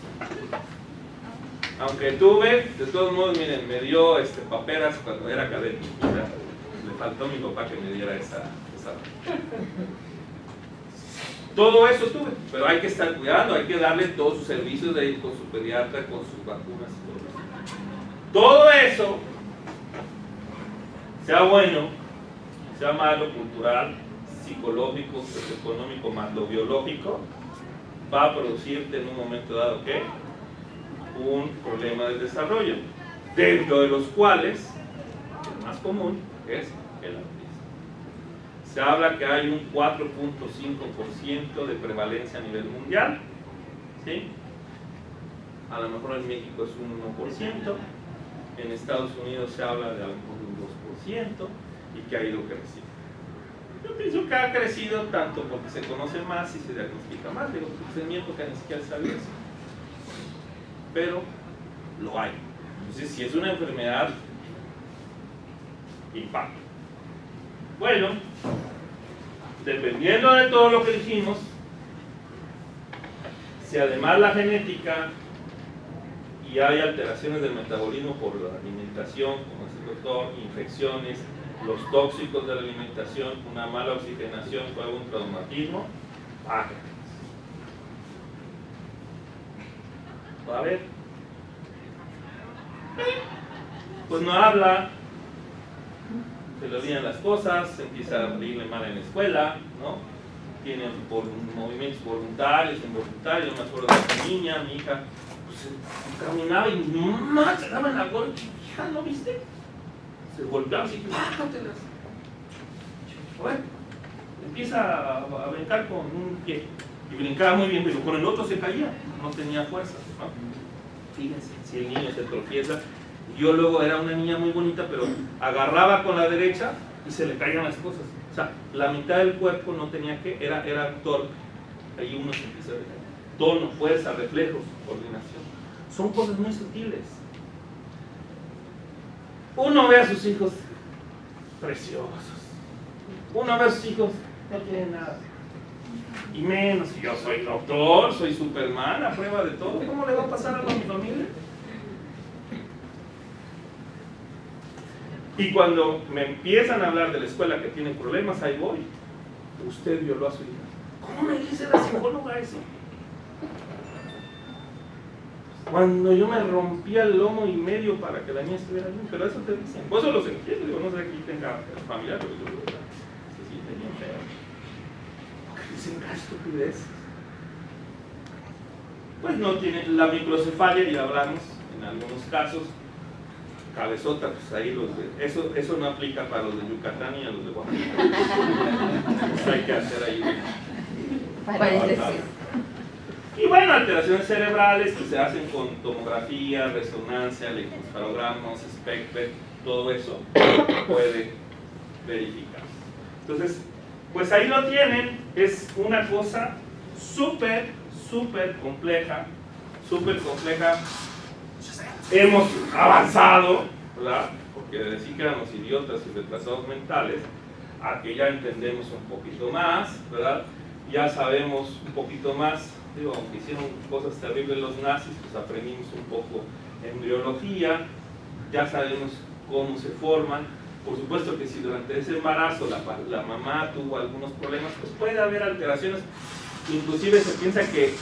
Aunque tuve, de todos modos, miren, me dio paperas cuando era académico. Le faltó a mi papá que me diera esa. Todo eso tuve, pero hay que estar cuidando, hay que darle todos sus servicios de ir con su pediatra, con sus vacunas y todo eso. Todo eso, sea bueno, sea malo, cultural, psicológico, socioeconómico, más lo biológico, va a producirte en un momento dado, ¿qué? Un problema de desarrollo, dentro de los cuales el más común es el autismo. Se habla que hay un 4.5% de prevalencia a nivel mundial, ¿sí? A lo mejor en México es un 1%, en Estados Unidos se habla de a lo mejor un 2% y que ha ido creciendo. Yo pienso que ha crecido tanto porque se conoce más y se diagnostica más, digo, pues en mi época ni siquiera sabía eso. Pero lo hay. Entonces, si es una enfermedad, impacta. Bueno, dependiendo de todo lo que dijimos, si además la genética y hay alteraciones del metabolismo por la alimentación, como dice el doctor, infecciones, los tóxicos de la alimentación, una mala oxigenación o algún traumatismo, baja. Va a ver, pues no habla, se le olvidan las cosas, se empieza a irle mal en la escuela, ¿no? Tiene movimientos voluntarios, involuntarios. Me acuerdo de esa niña, mi hija, pues caminaba y mamá se daba en la golpe. Hija, ¿no viste? Se golpeaba así, bájatelas. Bueno, empieza a brincar con un pie. Y brincaba muy bien, pero con el otro se caía, no tenía fuerza, ¿no? Fíjense, si el niño se tropieza. Yo luego era una niña muy bonita, pero agarraba con la derecha y se le caían las cosas. O sea, la mitad del cuerpo no tenía que, era torpe. Ahí uno se empieza a ver. Tono, fuerza, reflejos, coordinación. Son cosas muy sutiles. Uno ve a sus hijos preciosos. Uno ve a sus hijos, no tienen nada. Y menos, si yo soy doctor, soy Superman, a prueba de todo. ¿Cómo le va a pasar algo a mi familia? Y cuando me empiezan a hablar de la escuela que tiene problemas, ahí voy. Usted violó a su hija. ¿Cómo me dice la psicóloga eso? Cuando yo me rompía el lomo y medio para que la niña estuviera bien, pero eso te dicen. Por eso los entiendo, digo, no sé aquí tenga familia, pero yo creo que sí tenía feo. Porque dicen, ¡qué estupidez! Pues no tiene la microcefalia, ya hablamos en algunos casos. Cabezota, pues ahí eso no aplica para los de Yucatán y a los de Oaxaca. Pues hay que hacer ahí. Y bueno, alteraciones cerebrales que se hacen con tomografía, resonancia, electroencefalogramas, SPECT, todo eso puede verificar. Entonces, pues ahí lo tienen, es una cosa súper compleja, hemos avanzado, ¿verdad? Porque de decir que éramos idiotas y retrasados mentales, a que ya entendemos un poquito más, ¿verdad? Ya sabemos un poquito más, digo, aunque hicieron cosas terribles los nazis, pues aprendimos un poco embriología, ya sabemos cómo se forman. Por supuesto que si durante ese embarazo la mamá tuvo algunos problemas, pues puede haber alteraciones. Inclusive se piensa que,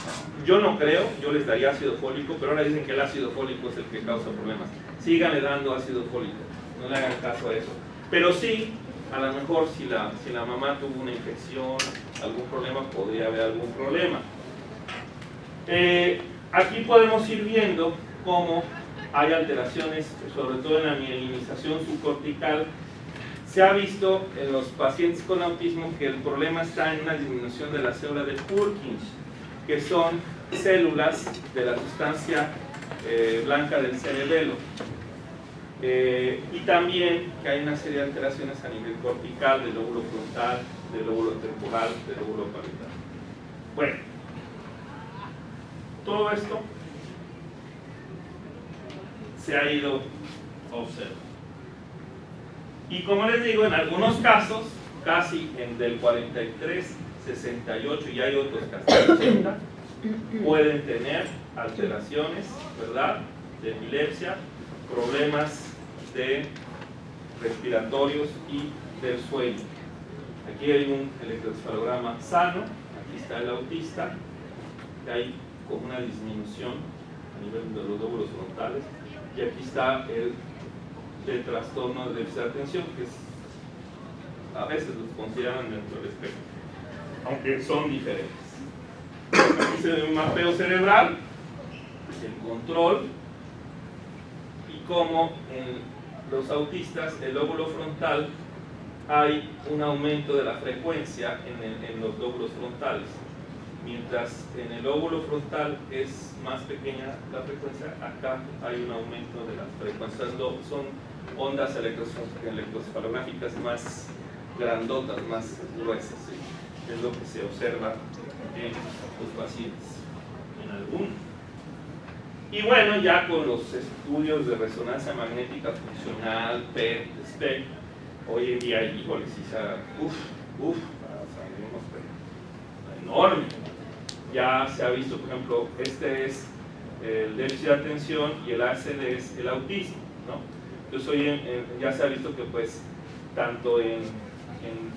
yo no creo, yo les daría ácido fólico, pero ahora dicen que el ácido fólico es el que causa problemas. Síganle dando ácido fólico, no le hagan caso a eso. Pero sí, a lo mejor si la mamá tuvo una infección, algún problema, podría haber algún problema. Aquí podemos ir viendo cómo hay alteraciones, sobre todo en la mielinización subcortical. Se ha visto en los pacientes con autismo que el problema está en una disminución de la célula de Purkinje, que son células de la sustancia blanca del cerebelo. Y también que hay una serie de alteraciones a nivel cortical, del lóbulo frontal, del lóbulo temporal, del lóbulo parietal. Bueno, todo esto se ha ido observando. Y como les digo, en algunos casos, casi en del 43, 68 y hay otros casi 80, pueden tener alteraciones, ¿verdad?, de epilepsia, problemas de respiratorios y del sueño. Aquí hay un electroencefalograma sano, aquí está el autista, que hay como una disminución a nivel de los lóbulos frontales, y aquí está el trastorno de déficit de atención, que a veces los consideran dentro del espectro, aunque son diferentes. Aquí se ve un mapeo cerebral, el control, y cómo en los autistas, el lóbulo frontal, hay un aumento de la frecuencia en los lóbulos frontales. Mientras en el lóbulo frontal es más pequeña la frecuencia, acá hay un aumento de la frecuencia. Son ondas electroencefalográficas más grandotas, más gruesas, ¿sí? Es lo que se observa en los pacientes, en algunos. Y bueno, ya con los estudios de resonancia magnética funcional, PET, SPECT, hoy en día, híjole, sí se ha, enorme. Ya se ha visto, por ejemplo, este es el déficit de atención y el ACD es el autismo, ¿no? Entonces hoy ya se ha visto que pues tanto en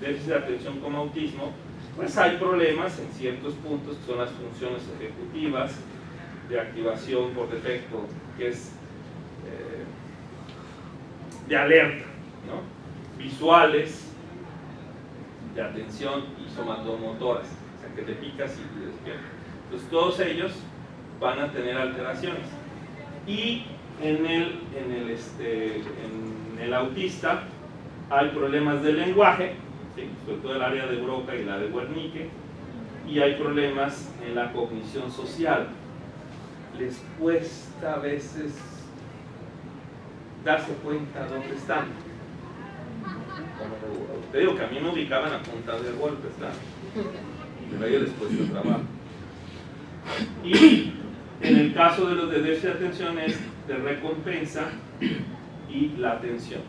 déficit de atención como autismo, pues hay problemas en ciertos puntos que son las funciones ejecutivas, de activación por defecto, que es de alerta, ¿no?, visuales, de atención y somatomotoras, o sea, que te picas y te despiertas. Entonces todos ellos van a tener alteraciones. Y en el autista hay problemas de lenguaje, ¿sí?, sobre todo el área de Broca y la de Wernicke, y hay problemas en la cognición social. Les cuesta a veces darse cuenta dónde están. Como te digo que a mí me ubicaban a punta de golpes, ¿verdad? Pero a ellos les cuesta trabajo. Y en el caso de los de déficit de atención es de recompensa y la atención.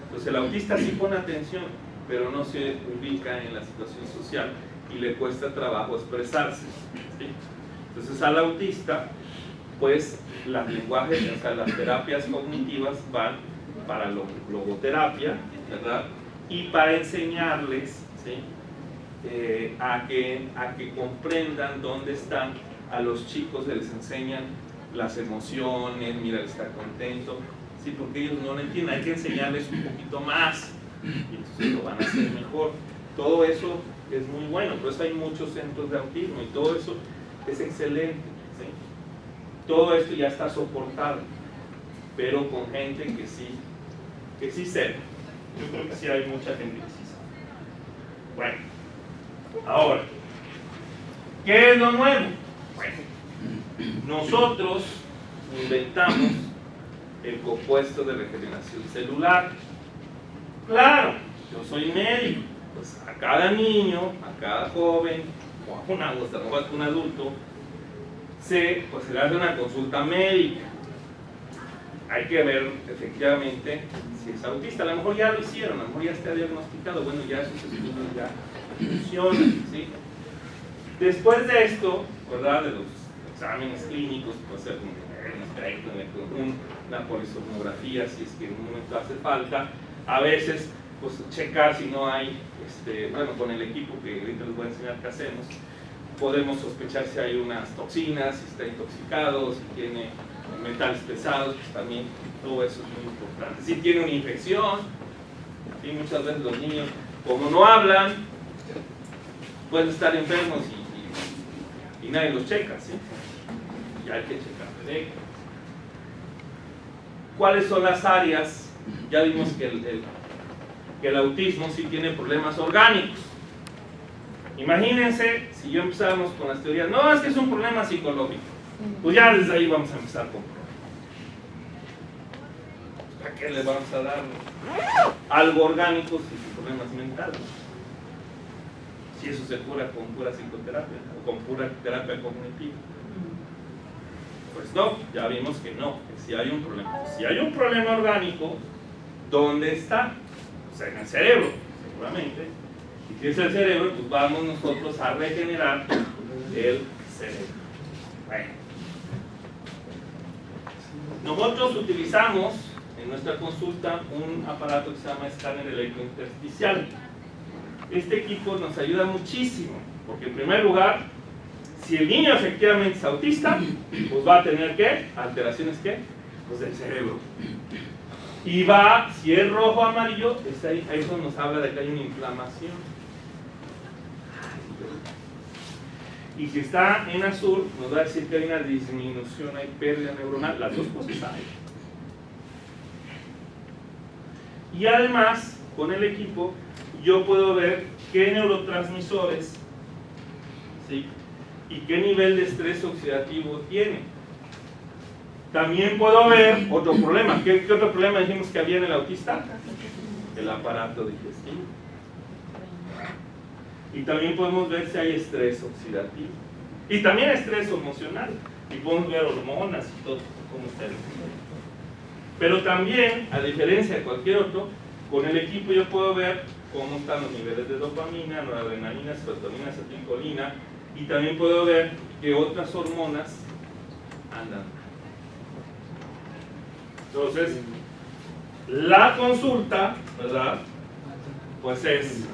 Entonces el autista sí pone atención, pero no se ubica en la situación social y le cuesta trabajo expresarse, ¿sí? Entonces al autista, pues las lenguajes, o sea, las terapias cognitivas van para logoterapia, ¿verdad?, y para enseñarles, ¿sí?, a que comprendan dónde están. A los chicos se les enseñan las emociones, mira, está contento, sí, porque ellos no lo entienden, hay que enseñarles un poquito más y entonces lo van a hacer mejor. Todo eso es muy bueno, por eso hay muchos centros de autismo y todo eso es excelente, ¿sí? todo esto ya está soportado, pero con gente que sí sepa. Yo creo que sí hay mucha gente que sí sabe. Bueno, ahora, ¿qué es lo nuevo? Bueno, nosotros inventamos el compuesto de regeneración celular. Claro, yo soy médico, pues a cada niño, a cada joven, o a un adulto, se le hace una consulta médica. Hay que ver efectivamente si es autista. A lo mejor ya lo hicieron, a lo mejor ya está diagnosticado. Bueno, ya esos estudios ya funcionan, ¿sí? Después de esto, ¿verdad? De los exámenes clínicos, puede ser un espectro, una polisomnografía, si es que en un momento hace falta. A veces, pues checar si no hay, bueno, con el equipo que ahorita les voy a enseñar qué hacemos, podemos sospechar si hay unas toxinas, si está intoxicado, si tiene metales pesados, pues también todo eso es muy importante. Si tiene una infección, y muchas veces los niños, como no hablan, pueden estar enfermos y nadie los checa, ¿sí? Y hay que checar. ¿Sí? ¿Cuáles son las áreas? Ya vimos que el autismo sí tiene problemas orgánicos. Imagínense si yo empezáramos con las teorías, no, es que es un problema psicológico. Pues ya desde ahí vamos a empezar con problemas. ¿A qué le vamos a dar algo orgánico si son problemas mentales? Si eso se cura con pura psicoterapia o con pura terapia cognitiva. Pues no, ya vimos que no, que si hay un problema. Si hay un problema orgánico, ¿dónde está? Pues en el cerebro, seguramente. Y si es el cerebro, pues vamos nosotros a regenerar el cerebro. Bueno. Nosotros utilizamos en nuestra consulta un aparato que se llama escáner electrointersticial. Este equipo nos ayuda muchísimo, porque en primer lugar, si el niño efectivamente es autista, pues va a tener ¿qué? Alteraciones ¿qué? Pues del cerebro. Y va, si es rojo o amarillo, eso nos habla de que hay una inflamación. Y si está en azul, nos va a decir que hay una disminución, hay pérdida neuronal, las dos cosas hay. Y además, con el equipo, yo puedo ver qué neurotransmisores, ¿sí? Y qué nivel de estrés oxidativo tiene. También puedo ver otro problema. ¿Qué otro problema dijimos que había en el autista? El aparato digestivo. Y también podemos ver si hay estrés oxidativo. Y también estrés emocional. Y podemos ver hormonas y todo, como ustedes. Pero también, a diferencia de cualquier otro, con el equipo yo puedo ver cómo están los niveles de dopamina, noradrenalina, serotonina, acetilcolina. Y también puedo ver que otras hormonas andan. Entonces, la consulta, ¿verdad? Pues es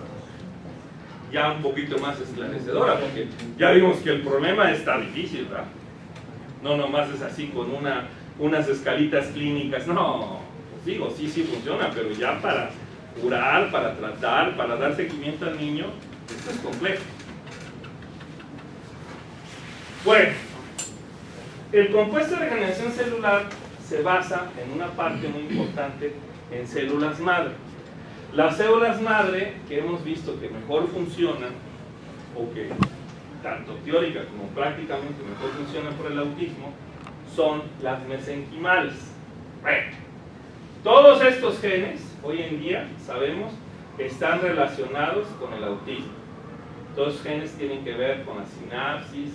ya un poquito más esclarecedora, porque ya vimos que el problema está difícil, ¿verdad? No nomás es así con unas escalitas clínicas, no, pues digo, sí funciona, pero ya para curar, para tratar, para dar seguimiento al niño, esto es complejo. Bueno, el compuesto de regeneración celular se basa en una parte muy importante en células madre. Las células madre que hemos visto que mejor funcionan, o que tanto teórica como prácticamente mejor funcionan por el autismo, son las mesenquimales. Bueno, todos estos genes, hoy en día, sabemos, están relacionados con el autismo. Todos los genes tienen que ver con la sinapsis,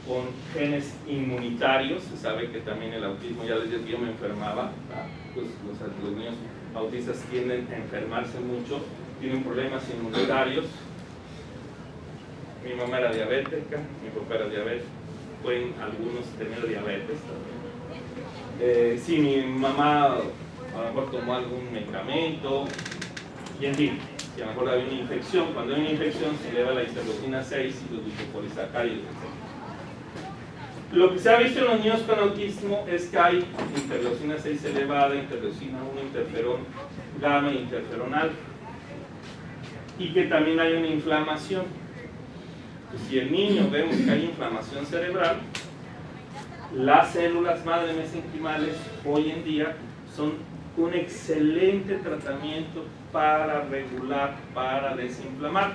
con genes inmunitarios. Se sabe que también el autismo, ya desde que yo me enfermaba, pues los niños autistas tienden a enfermarse mucho, tienen problemas inmunitarios. Mi mamá era diabética, mi papá era diabético, pueden algunos tener diabetes también. Si mi mamá a lo mejor tomó algún medicamento, y en fin, si a lo mejor había una infección, cuando hay una infección se eleva la interleucina 6 y los glicopolisacáridos, etc. Lo que se ha visto en los niños con autismo es que hay interleucina 6 elevada, interleucina 1, interferón gamma e interferón alfa, y que también hay una inflamación. Pues si el niño vemos que hay inflamación cerebral, las células madre mesenquimales hoy en día son un excelente tratamiento para regular, para desinflamar.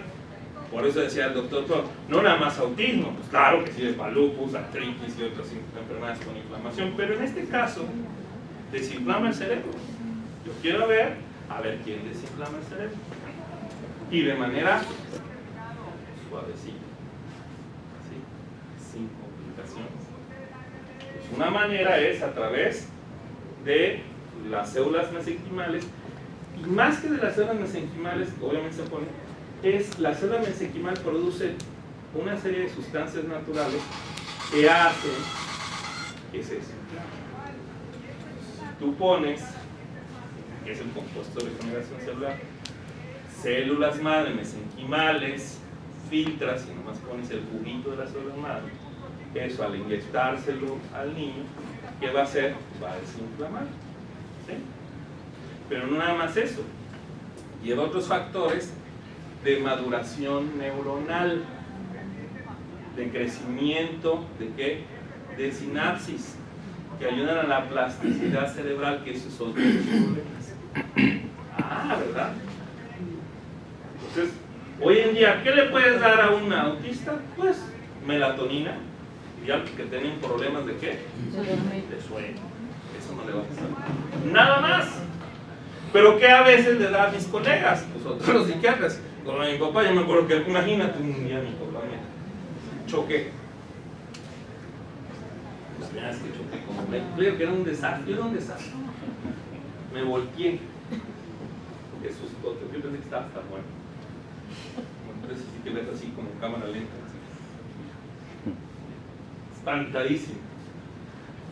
Por eso decía el doctor, no nada más autismo, pues claro que sí es para lupus, artritis y otras enfermedades con inflamación, pero en este caso desinflama el cerebro. Yo quiero ver, a ver quién desinflama el cerebro. Y de manera suavecita, ¿sí? Sin complicaciones. Pues una manera es a través de las células mesenquimales, y más que de las células mesenquimales, obviamente se pone, la célula mesenquimal produce una serie de sustancias naturales que hacen que se desinflame. Tú pones, que es el compuesto de regeneración celular, células madre mesenquimales, filtras y nomás pones el juguito de las células madre. Eso al inyectárselo al niño, ¿qué va a hacer? Va a desinflamar. ¿Sí? Pero no nada más eso, lleva otros factores de maduración neuronal, de crecimiento, ¿de qué? De sinapsis, que ayudan a la plasticidad cerebral, que esos son los problemas. Ah, ¿verdad? Entonces, hoy en día, ¿qué le puedes dar a un autista? Pues melatonina, y algo que tienen problemas de qué? De sueño. Eso no le va a pasar. Nada más. Pero ¿qué a veces le da a mis colegas? Pues otros psiquiatras. Como a mi papá, yo me acuerdo que, imagínate, un día mi papá me choqué. Pues ya es que choqué como creo que era un desastre. Era un desastre. Me volteé. Eso es todo. Yo pensé que estaba hasta bueno. Entonces sí que ves así como cámara lenta. Así. Espantadísimo.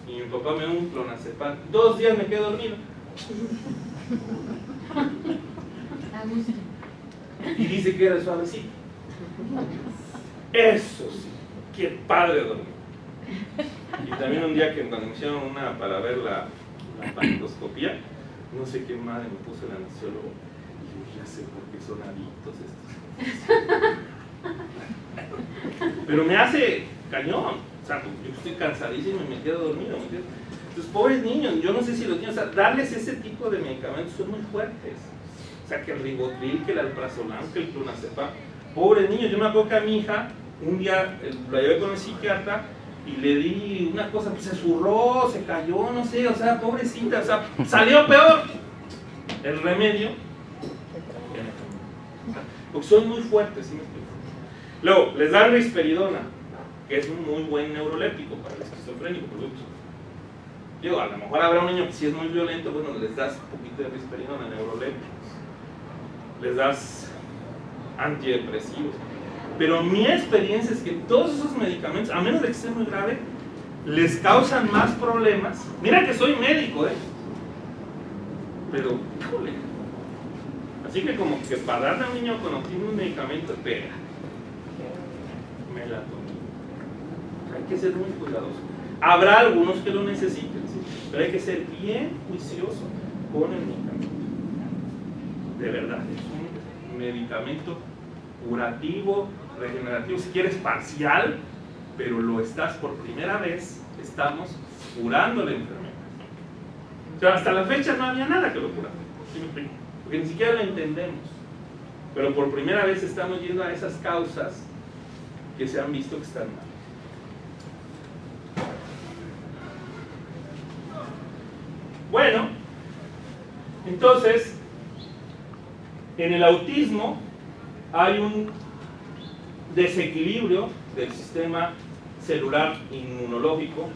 Y mi papá me dio un clonazepam. 2 días me quedé dormido. Y dice que era suavecito. Eso sí, qué padre dormir. Y también un día que cuando me hicieron una para ver la panendoscopía, no sé qué madre me puso el anestesiólogo. Y yo ya sé por qué son adictos estos. Pero me hace cañón. O sea, yo estoy cansadísimo y me quedo dormido. Entonces, pobres niños, yo no sé si los niños, o sea, darles ese tipo de medicamentos son muy fuertes. O sea, que el ribotril, que el alprazolam, que el clonazepam. Pobres niños, yo me acuerdo que a mi hija, un día la llevé con el psiquiatra y le di una cosa, pues se zurró, se cayó, no sé, o sea, pobrecita, o sea, salió peor el remedio. Porque son muy fuertes, ¿sí me explico? Luego, les dan risperidona, que es un muy buen neuroléptico para el esquizofrénico, digo, a lo mejor habrá un niño que si es muy violento, bueno, les das un poquito de risperidona, neurolépticos, les das antidepresivos. Pero mi experiencia es que todos esos medicamentos, a menos de que esté muy grave, les causan más problemas. Mira que soy médico, pero, híjole. Así que como que para darle a un niño con autismo un medicamento pega. Melatonina. Hay que ser muy cuidadoso. Habrá algunos que lo necesiten, ¿sí? Pero hay que ser bien juicioso con el medicamento. De verdad, es un medicamento curativo, regenerativo, si quieres parcial, pero lo estás por primera vez, estamos curando la enfermedad. O sea, hasta la fecha no había nada que lo curara, ¿sí me explico? Porque ni siquiera lo entendemos. Pero por primera vez estamos yendo a esas causas que se han visto que están mal. Bueno, entonces, en el autismo hay un desequilibrio del sistema celular inmunológico.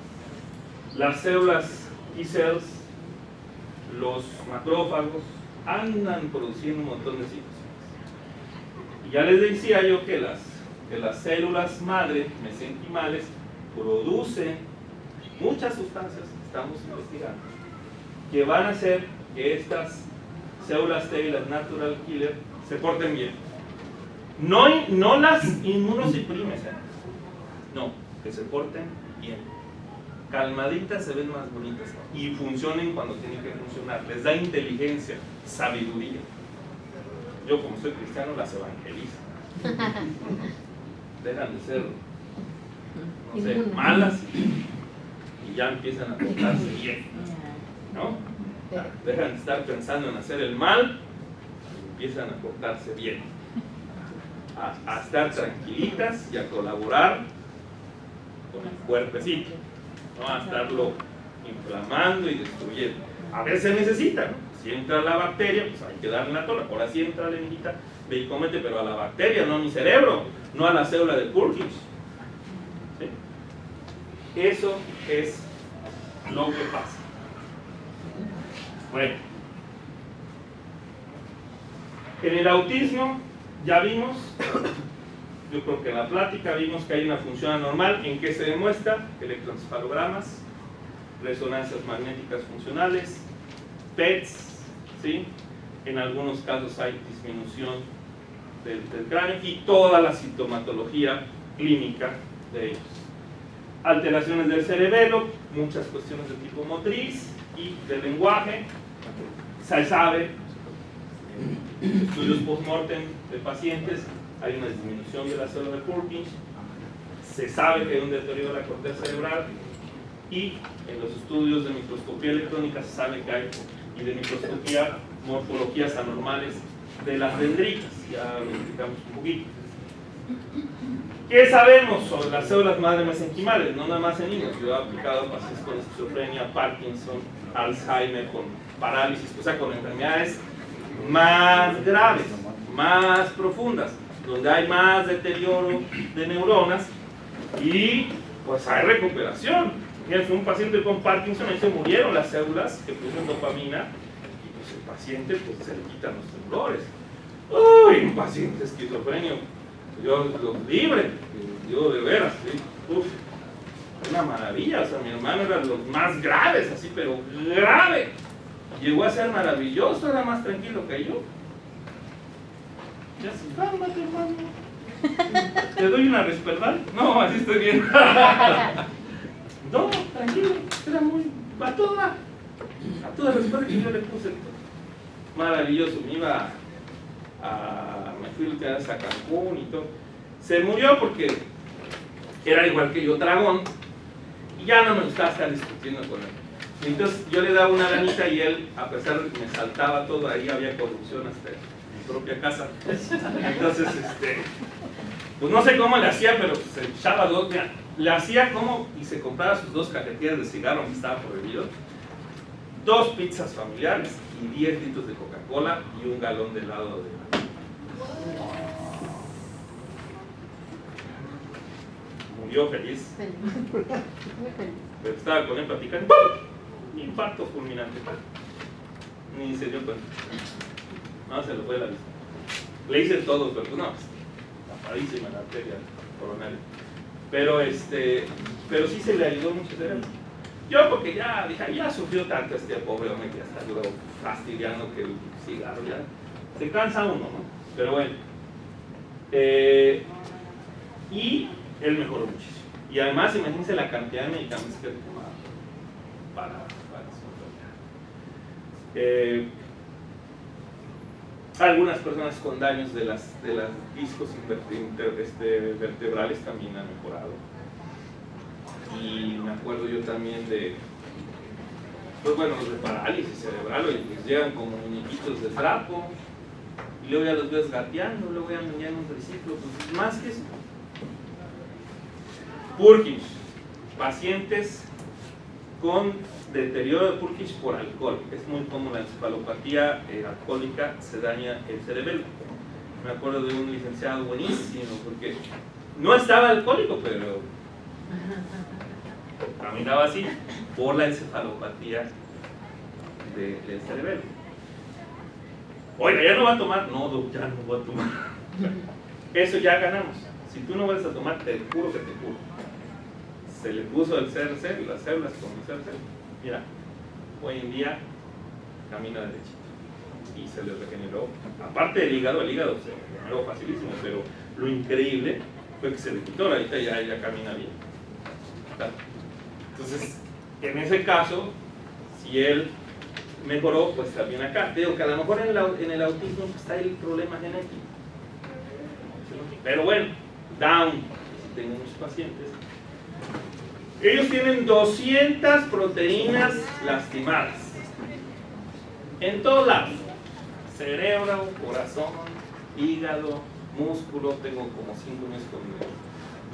Las células T-cells, los macrófagos, andan produciendo un montón de citoquinas. Y ya les decía yo que las células madre mesenquimales producen muchas sustancias que estamos investigando, que van a hacer que estas células T y las natural killer se porten bien. No las inmunosuprimes, no, que se porten bien. Calmaditas se ven más bonitas y funcionen cuando tienen que funcionar. Les da inteligencia, sabiduría. Yo como soy cristiano las evangelizo. Dejan de ser, no sé, malas y ya empiezan a portarse bien, ¿no? Dejan de estar pensando en hacer el mal y empiezan a portarse bien, a estar tranquilitas y a colaborar con el cuerpecito, no a estarlo inflamando y destruyendo. A veces se necesita, ¿no? Si entra la bacteria, pues hay que darle la tola. Ahora sí entra la enejita veicomete, pero a la bacteria, no a mi cerebro, no a la célula de Purkinje. ¿Sí? Eso es lo que pasa. Bueno, en el autismo ya vimos, yo creo que en la plática vimos que hay una función anormal. ¿En qué se demuestra? Electroencefalogramas, resonancias magnéticas funcionales, PETs, ¿sí? En algunos casos hay disminución del cráneo y toda la sintomatología clínica de ellos. Alteraciones del cerebelo, muchas cuestiones de tipo motriz y de lenguaje. Se sabe, en estudios post-mortem de pacientes, hay una disminución de la célula de Purkinje. Se sabe que hay un deterioro de la corteza cerebral y en los estudios de microscopía electrónica se sabe que hay, y de microscopía, morfologías anormales de las dendritas. Ya lo explicamos un poquito. ¿Qué sabemos sobre las células madre mesenquimales? No nada más en niños, yo he aplicado a pacientes con esquizofrenia, Parkinson, Alzheimer, con parálisis, o sea, con enfermedades más graves, más profundas, donde hay más deterioro de neuronas y pues hay recuperación. Fíjense, un paciente con Parkinson, ahí se murieron las células que producen dopamina y pues el paciente pues, se le quitan los temblores. ¡Uy! Un paciente esquizofrénico, Dios los libre, Dios de veras, ¿sí? Uf, una maravilla. O sea, mi hermano era de los más graves, así, pero grave. Llegó a ser maravilloso, era más tranquilo que yo. Ya se cálmate, hermano. ¿Te doy una respaldar? No, así estoy bien. No, tranquilo, era muy... a toda respalda que yo le puse. Maravilloso, me fui la última vez a Cancún y todo. Se murió porque era igual que yo, dragón, y ya no me gustaba estar discutiendo con él. Entonces yo le daba una lanita y él, a pesar de que me saltaba todo, ahí había corrupción hasta en mi propia casa. Entonces, pues no sé cómo le hacía, pero se echaba dos, mira, le hacía como, y se compraba sus 2 cajetillas de cigarro que estaba prohibido, 2 pizzas familiares y 10 litros de Coca-Cola y un galón de helado de... Murió feliz. Muy feliz. Pero estaba con él platicando, ¡pum! Infarto fulminante. Ni se dio cuenta. No, se lo fue la vista. Le hice todo, pero pues no, tapadísima la arteria coronaria. Pero sí se le ayudó mucho cerebro. Yo porque ya dije, ya sufrió tanto este pobre hombre que ya está luego fastidiando que el cigarro ya se cansa uno, ¿no? Pero bueno. Y él mejoró muchísimo. Y además, imagínense la cantidad de medicamentos que tomaba para su enfermedad. Algunas personas con daños de las discos vertebrales también han mejorado. Y me acuerdo yo también de, pues bueno, los de parálisis cerebral, pues llegan como muñequitos de trapo, y luego ya los ves gateando, luego ya en un triciclo, pues más que eso. Purkinje, pacientes con deterioro de Purkinje por alcohol. Es muy común la encefalopatía alcohólica, se daña el cerebelo. Me acuerdo de un licenciado buenísimo, porque no estaba alcohólico, pero caminaba así por la encefalopatía del cerebelo. Oiga, ¿ya no va a tomar? No, ya no voy a tomar. Eso ya ganamos. Si tú no vas a tomar, te juro que te juro. Se le puso el CRC, las células con el CRC. Mira, hoy en día camina derechito y se le regeneró. Aparte del hígado, el hígado se regeneró facilísimo, pero lo increíble fue que se le quitó, ahorita ya camina bien. Entonces, en ese caso, si él mejoró, pues también acá. Te digo que a lo mejor en el autismo está el problema genético. Pero bueno, Down, si tengo muchos pacientes, Ellos tienen 200 proteínas lastimadas en todos lados: cerebro, corazón, hígado, músculo. Tengo como 5 meses con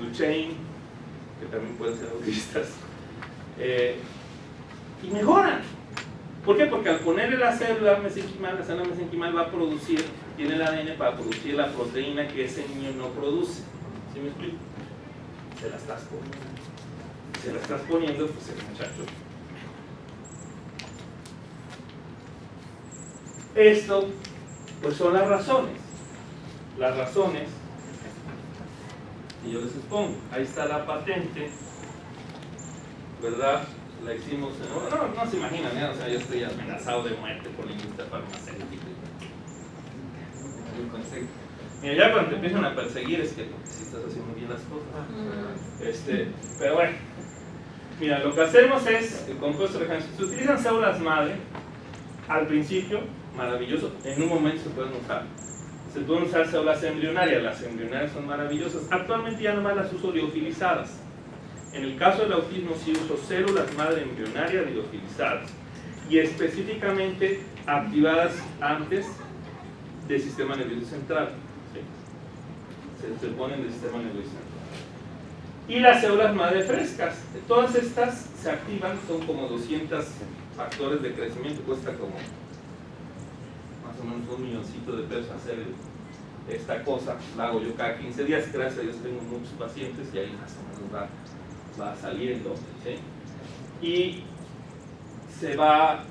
Duchenne, que también pueden ser autistas, y mejoran. ¿Por qué? Porque al ponerle la célula mesenquimal, la célula mesenquimal va a producir, tiene el ADN para producir la proteína que ese niño no produce. ¿Sí me explico? Se la estás poniendo. Se la estás poniendo, pues el muchacho. Esto, pues son las razones. Las razones que yo les expongo. Ahí está la patente, ¿verdad? La hicimos, no se imaginan, ¿eh? O sea, yo estoy amenazado de muerte por la industria farmacéutica. Mira, ya cuando te empiezan a perseguir es que si estás haciendo bien las cosas. Pero bueno, mira, lo que hacemos es el compuesto de se utilizan células madre. Al principio, maravilloso, en un momento se pueden usar. Se pueden usar células embrionarias, las embrionarias son maravillosas. Actualmente ya nomás las uso liofilizadas. En el caso del autismo sí uso células madre embrionarias liofilizadas y específicamente activadas antes del sistema nervioso central. ¿Sí? Se ponen del sistema nervioso central. Y las células madre frescas, todas estas se activan, son como 200 factores de crecimiento, cuesta como más o menos $1 milloncito de pesos hacer esta cosa. La hago yo cada 15 días, gracias a Dios tengo muchos pacientes y ahí más o menos va saliendo, ¿sí? Y se va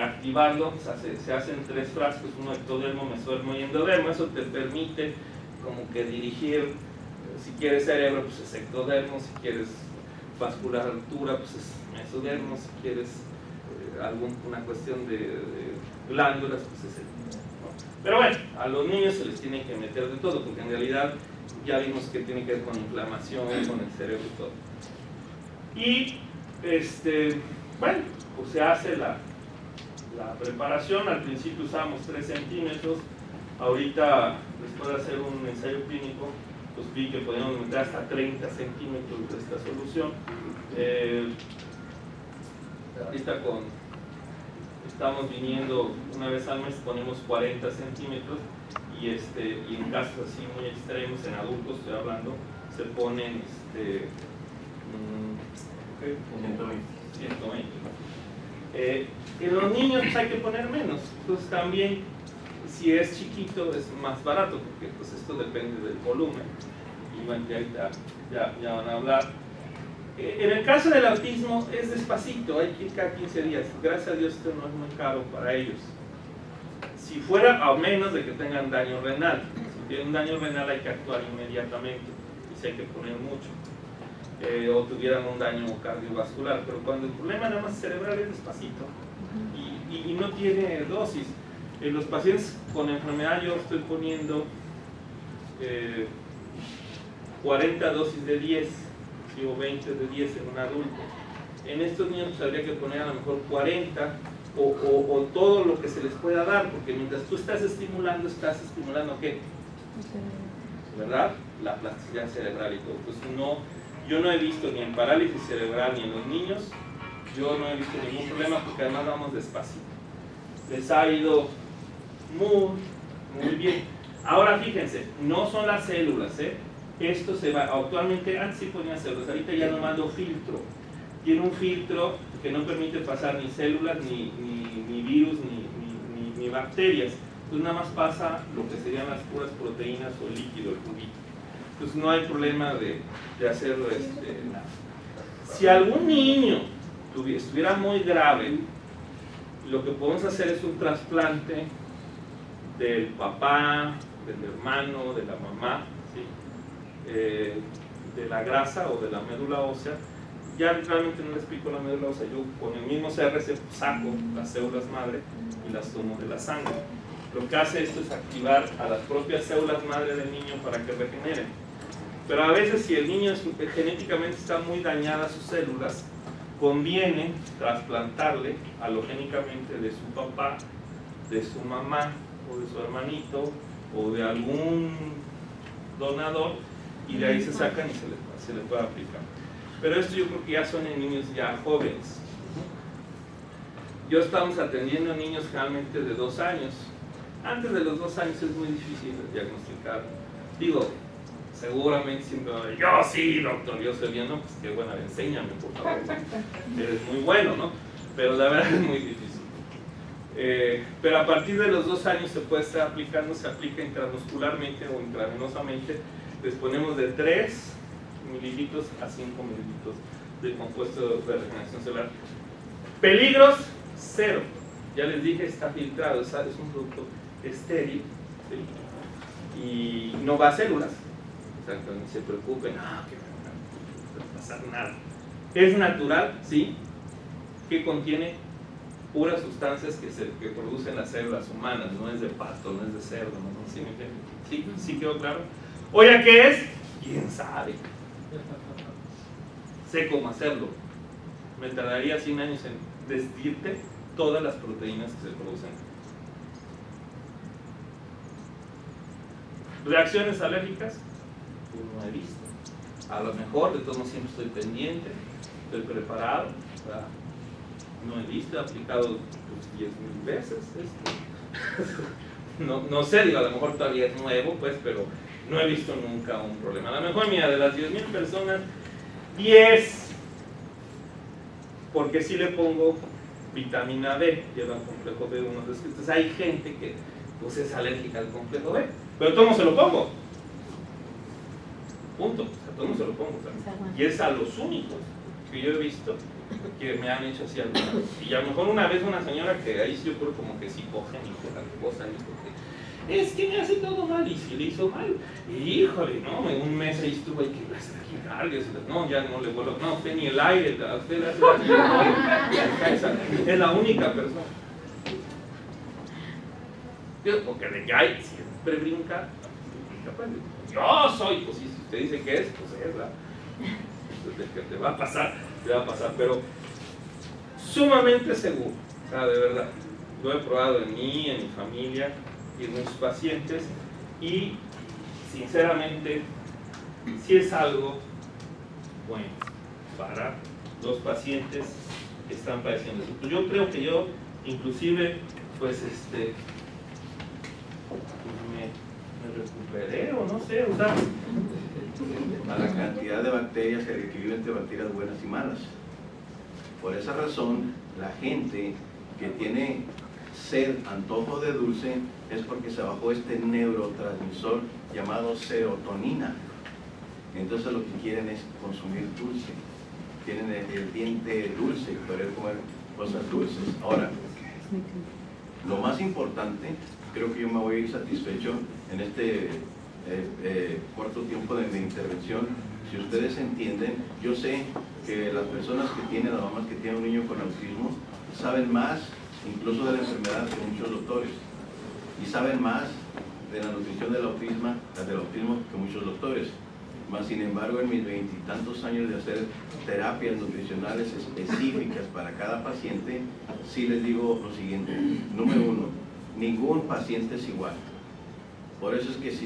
activando, o sea, se hacen 3 frascos, uno ectodermo, mesodermo y endodermo. Eso te permite como que dirigir, si quieres cerebro, pues es ectodermo; si quieres vasculatura, pues es mesodermo; si quieres una cuestión de glándulas, pues es endodermo. Pero bueno, a los niños se les tiene que meter de todo, porque en realidad ya vimos que tiene que ver con inflamación, con el cerebro y todo. Y bueno, pues se hace la preparación. Al principio usamos 3 centímetros. Ahorita, después de hacer un ensayo clínico, pues vi que podíamos meter hasta 30 centímetros de esta solución. Ahorita estamos viniendo una vez al mes, ponemos 40 centímetros y en casos así muy extremos, en adultos estoy hablando, se ponen 120. En los niños pues, hay que poner menos. Entonces también, si es chiquito, es más barato, porque pues, esto depende del volumen. Y bueno, ya van a hablar. En el caso del autismo es despacito, hay que ir cada 15 días. Gracias a Dios esto no es muy caro para ellos. Si fuera, a menos de que tengan daño renal. Si tienen daño renal hay que actuar inmediatamente y si hay que poner mucho. O tuvieran un daño cardiovascular, pero cuando el problema nada más cerebral es despacito y no tiene dosis. En los pacientes con enfermedad yo estoy poniendo 40 dosis de 10, ¿sí? O 20 de 10 en un adulto. En estos niños pues, habría que poner a lo mejor 40 o todo lo que se les pueda dar, porque mientras tú estás estimulando ¿qué? ¿Verdad? La plasticidad cerebral y todo. Pues yo no he visto ni en parálisis cerebral ni en los niños, yo no he visto ningún problema porque además vamos despacito. Les ha ido muy bien. Ahora fíjense, no son las células, esto se va, actualmente antes sí ponían células, ahorita ya no mando filtro. Tiene un filtro que no permite pasar ni células, ni virus, ni bacterias. Entonces nada más pasa lo que serían las puras proteínas o el líquido, el juguito. Entonces no hay problema de hacerlo nada. Si algún niño estuviera muy grave, lo que podemos hacer es un trasplante del papá, del hermano, de la mamá, ¿sí? De la grasa o de la médula ósea. Ya realmente no les explico la médula ósea, yo con el mismo CRC saco las células madre y las tomo de la sangre. Lo que hace esto es activar a las propias células madre del niño para que regeneren. Pero a veces si el niño genéticamente está muy dañadas sus células, conviene trasplantarle alogénicamente de su papá, de su mamá o de su hermanito o de algún donador y de ahí se sacan y se le puede aplicar. pero esto yo creo que ya son en niños ya jóvenes. Yo estamos atendiendo a niños generalmente de 2 años. Antes de los 2 años es muy difícil diagnosticar. Digo, seguramente siempre, yo sí, doctor, yo soy bien, no, pues qué buena, enséñame, por favor. Eres muy bueno, ¿no? Pero la verdad es muy difícil. Pero a partir de los 2 años se puede estar aplicando, se aplica intramuscularmente o intravenosamente. Les ponemos de 3 mililitros a 5 mililitros de compuesto de regeneración celular. Peligros, 0. Ya les dije, está filtrado, es un producto estéril, ¿sí? Y no va a células. O sea, no se preocupen, no va a pasar nada. Es natural, ¿sí? Que contiene puras sustancias que producen las células humanas, no es de pato, no es de cerdo, ¿no? ¿Sí me entienden? ¿Sí? ¿Sí quedó claro? Oye, ¿qué es? ¿Quién sabe? Sé cómo hacerlo. Me tardaría 100 años en decirte todas las proteínas que se producen. ¿Reacciones alérgicas? Pues no he visto. A lo mejor, de todos modos, siempre estoy pendiente, estoy preparado, ¿verdad? No he visto, he aplicado pues, 10.000 veces esto. No sé, digo, a lo mejor todavía es nuevo, pues, pero no he visto nunca un problema. A lo mejor, mira, de las 10.000 personas, 10, porque si le pongo vitamina B, lleva complejo B1. Entonces hay gente que pues, es alérgica al complejo B, pero ¿cómo se lo pongo? Punto, o sea, ¿cómo se lo pongo? Y es a los únicos que yo he visto que me han hecho así alguna vez. Y a lo mejor una vez una señora que ahí sí yo creo como que psicogénico la cosa, es que me hace todo mal, y si le hizo mal, híjole, no, en un mes ahí estuve, que las taquicardias, no, ya no le vuelvo, no, usted ni el aire, a usted le hace la es la única persona. Porque de que hay, siempre brinca, pues, yo soy, pues si usted dice que es, pues es, ¿verdad? Entonces, que te va a pasar, pero sumamente seguro, o sea, de verdad, lo he probado en mí, en mi familia, y en muchos pacientes, y sinceramente sí es algo bueno para los pacientes que están padeciendo eso. Yo creo que yo inclusive pues me recuperé, o no sé, o sea, a la cantidad de bacterias, el equilibrio entre bacterias buenas y malas. Por esa razón, la gente que tiene sed, antojo de dulce, es porque se bajó este neurotransmisor llamado serotonina. Entonces lo que quieren es consumir dulce. Tienen el diente dulce, querer comer cosas dulces. Ahora, lo más importante, creo que yo me voy a ir satisfecho en este corto tiempo de mi intervención. Si ustedes entienden, yo sé que las personas que tienen, las mamás que tienen un niño con autismo, saben más incluso de la enfermedad que muchos doctores, y saben más de la nutrición del autismo que muchos doctores. Mas, sin embargo, en mis 20 y tantos años de hacer terapias nutricionales específicas para cada paciente, sí les digo lo siguiente. Número 1, ningún paciente es igual. Por eso es que si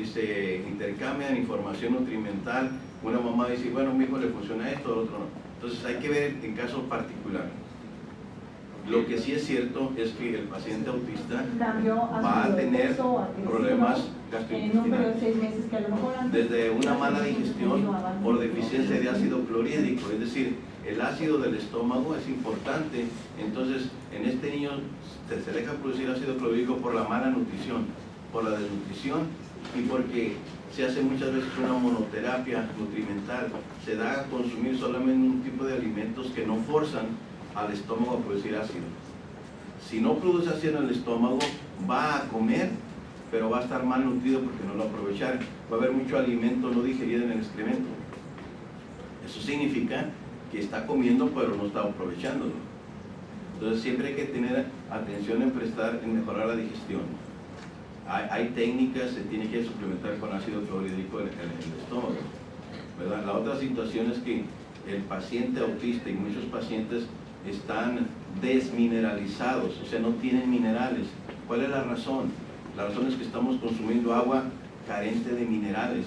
se intercambian información nutrimental, una mamá dice, bueno, a mi hijo le funciona esto, al otro no. Entonces hay que ver en caso particular. Lo que sí es cierto es que el paciente autista va a tener problemas gastrointestinales, desde una mala digestión por deficiencia de ácido clorhídrico, es decir, el ácido del estómago es importante. Entonces en este niño se deja producir ácido clorhídrico por la mala nutrición, por la desnutrición, y porque se hace muchas veces una monoterapia nutrimental, se da a consumir solamente un tipo de alimentos que no forzan al estómago a producir ácido. Si no produce ácido en el estómago, va a comer, pero va a estar mal nutrido porque no lo va a aprovechar. Va a haber mucho alimento no digerido en el excremento. Eso significa que está comiendo, pero no está aprovechándolo. Entonces siempre hay que tener atención en mejorar la digestión. Hay técnicas, se tiene que suplementar con ácido clorhídrico en el estómago, ¿verdad? La otra situación es que el paciente autista y muchos pacientes están desmineralizados, o sea, no tienen minerales. ¿Cuál es la razón? La razón es que estamos consumiendo agua carente de minerales.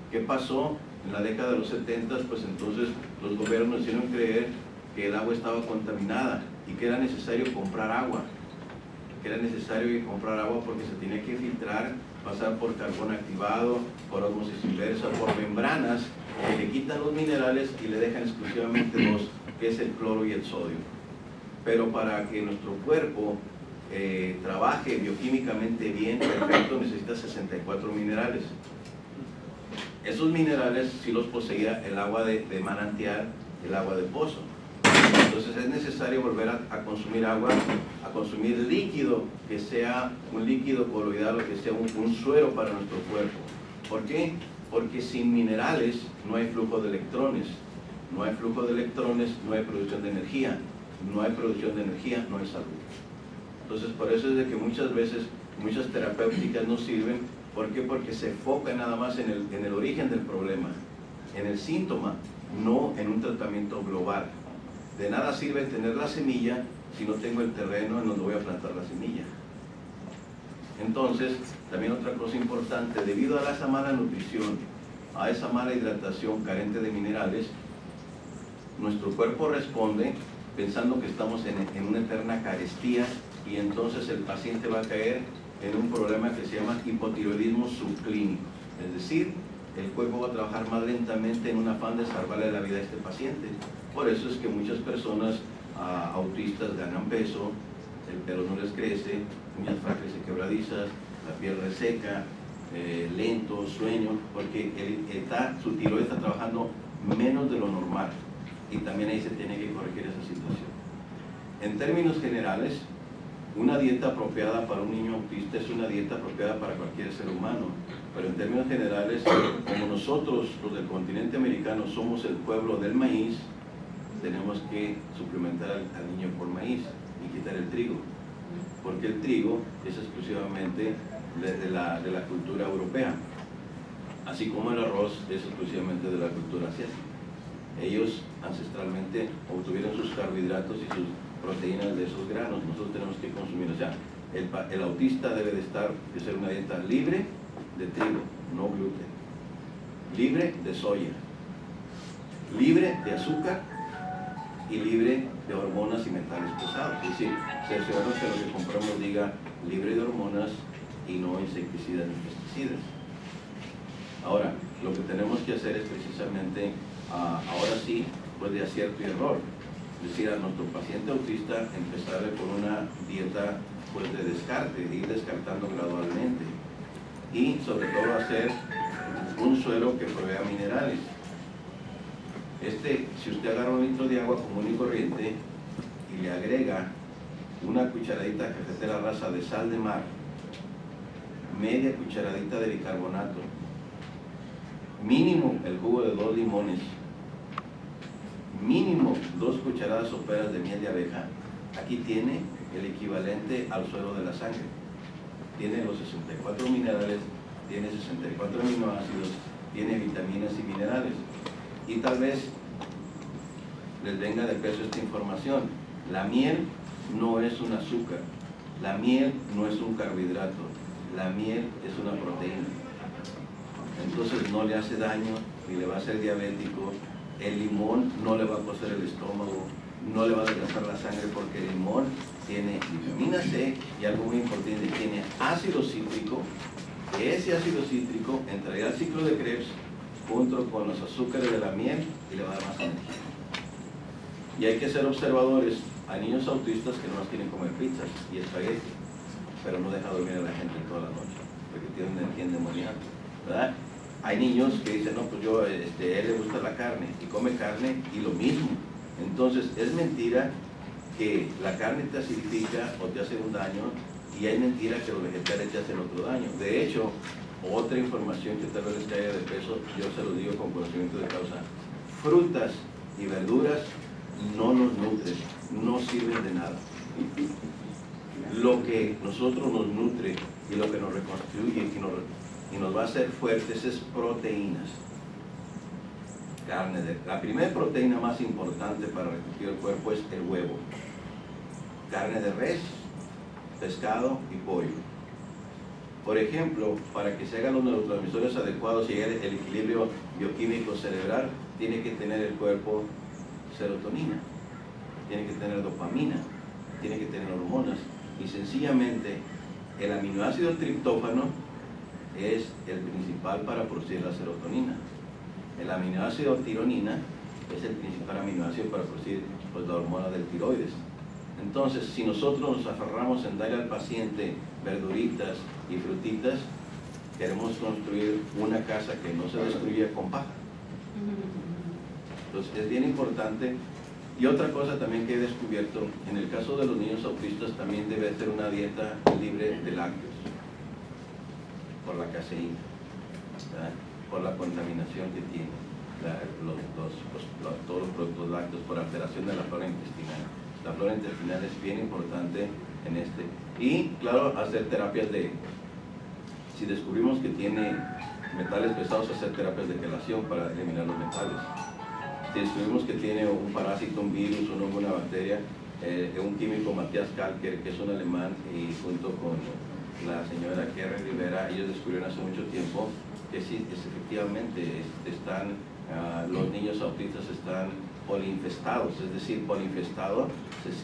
¿Qué pasó? en la década de los 70, pues entonces los gobiernos nos hicieron creer que el agua estaba contaminada y que era necesario comprar agua. Porque se tenía que filtrar, pasar por carbón activado, por ósmosis inversa, por membranas que le quitan los minerales y le dejan exclusivamente dos, que es el cloro y el sodio. Pero para que nuestro cuerpo trabaje bioquímicamente bien, perfecto, necesita 64 minerales. Esos minerales sí los poseía el agua de manantial, el agua de pozo. Entonces es necesario volver a consumir agua, a consumir líquido, que sea un líquido coloidal o que sea un suero para nuestro cuerpo. ¿Por qué? Porque sin minerales no hay flujo de electrones. No hay flujo de electrones, no hay producción de energía. No hay producción de energía, no hay salud. Entonces por eso es de que muchas veces, muchas terapéuticas no sirven. ¿Por qué? Porque se enfoca nada más en el origen del problema, en el síntoma, no en un tratamiento global. De nada sirve tener la semilla si no tengo el terreno en donde voy a plantar la semilla. Entonces, también otra cosa importante, debido a esa mala nutrición, a esa mala hidratación carente de minerales, nuestro cuerpo responde pensando que estamos en una eterna carestía, y entonces el paciente va a caer en un problema que se llama hipotiroidismo subclínico. Es decir, el cuerpo va a trabajar más lentamente en un afán de salvarle la vida a este paciente. Por eso es que muchas personas autistas ganan peso, el pelo no les crece, uñas frágiles y quebradizas, la piel reseca, lento, sueño, porque su tiroides está trabajando menos de lo normal, y también ahí se tiene que corregir esa situación. En términos generales, una dieta apropiada para un niño autista es una dieta apropiada para cualquier ser humano, pero en términos generales, como nosotros, los del continente americano, somos el pueblo del maíz, tenemos que suplementar al niño por maíz y quitar el trigo, porque el trigo es exclusivamente de la cultura europea, así como el arroz es exclusivamente de la cultura asiática. Ellos ancestralmente obtuvieron sus carbohidratos y sus proteínas de esos granos. Nosotros tenemos que consumir, o sea, el autista debe de ser una dieta libre de trigo, no gluten, libre de soya, libre de azúcar y libre de hormonas y metales pesados. Es decir, cerciorarnos que lo que compramos diga libre de hormonas y no insecticidas ni pesticidas. Ahora, lo que tenemos que hacer es precisamente, ahora sí, pues de acierto y error. Es decir, a nuestro paciente autista empezarle con una dieta pues de descarte, de ir descartando gradualmente, y sobre todo hacer un suelo que provea minerales. Si usted agarra un litro de agua común y corriente y le agrega una cucharadita cafetera rasa de sal de mar, media cucharadita de bicarbonato, mínimo el jugo de 2 limones, mínimo 2 cucharadas soperas de miel de abeja, aquí tiene el equivalente al suero de la sangre. Tiene los 64 minerales, tiene 64 aminoácidos, tiene vitaminas y minerales. Y tal vez les venga de peso esta información. La miel no es un azúcar, la miel no es un carbohidrato, la miel es una proteína. Entonces no le hace daño, ni le va a hacer diabético. El limón no le va a cocer el estómago, no le va a adelgazar la sangre, porque el limón tiene vitamina C y algo muy importante, tiene ácido cítrico. Ese ácido cítrico entraría al ciclo de Krebs junto con los azúcares de la miel y le va a dar más energía. Y hay que ser observadores. Hay niños autistas que no más quieren comer pizzas y espagueti, pero no deja dormir a la gente toda la noche, porque tienen energía endemoniada, ¿verdad? Hay niños que dicen, no, pues a él le gusta la carne, y come carne y lo mismo. Entonces, es mentira que la carne te acidifica o te hace un daño, y hay mentira que los vegetales te hacen otro daño. De hecho, otra información que tal vez les caiga de peso, yo se lo digo con conocimiento de causa: frutas y verduras no nos nutren, no sirven de nada. Lo que nosotros nos nutre y lo que nos reconstruye y nos va a hacer fuertes es proteínas. La primera proteína más importante para reconstruir el cuerpo es el huevo. Carne de res, pescado y pollo. Por ejemplo, para que se hagan los neurotransmisores adecuados y llegue el equilibrio bioquímico cerebral, tiene que tener el cuerpo serotonina, tiene que tener dopamina, tiene que tener hormonas. Y sencillamente, el aminoácido triptófano es el principal para producir la serotonina. El aminoácido tironina es el principal aminoácido para producir pues, la hormona del tiroides. Entonces, si nosotros nos aferramos en darle al paciente verduritas y frutitas, queremos construir una casa que no se destruya con paja. Entonces, es bien importante. Y otra cosa también que he descubierto, en el caso de los niños autistas también debe ser una dieta libre de lácteos, por la caseína, ¿verdad? Por la contaminación que tiene, todos los productos lácteos, por alteración de la flora intestinal. La flora intestinal es bien importante en este. Y claro, hacer terapias si descubrimos que tiene metales pesados, hacer terapias de quelación para eliminar los metales. Si descubrimos que tiene un parásito, un virus, un hongo, una bacteria, un químico, Matthias Kalker, que es un alemán, y junto con la señora Keren Rivera, ellos descubrieron hace mucho tiempo que sí, efectivamente los niños autistas están polinfestados, es decir, polinfestado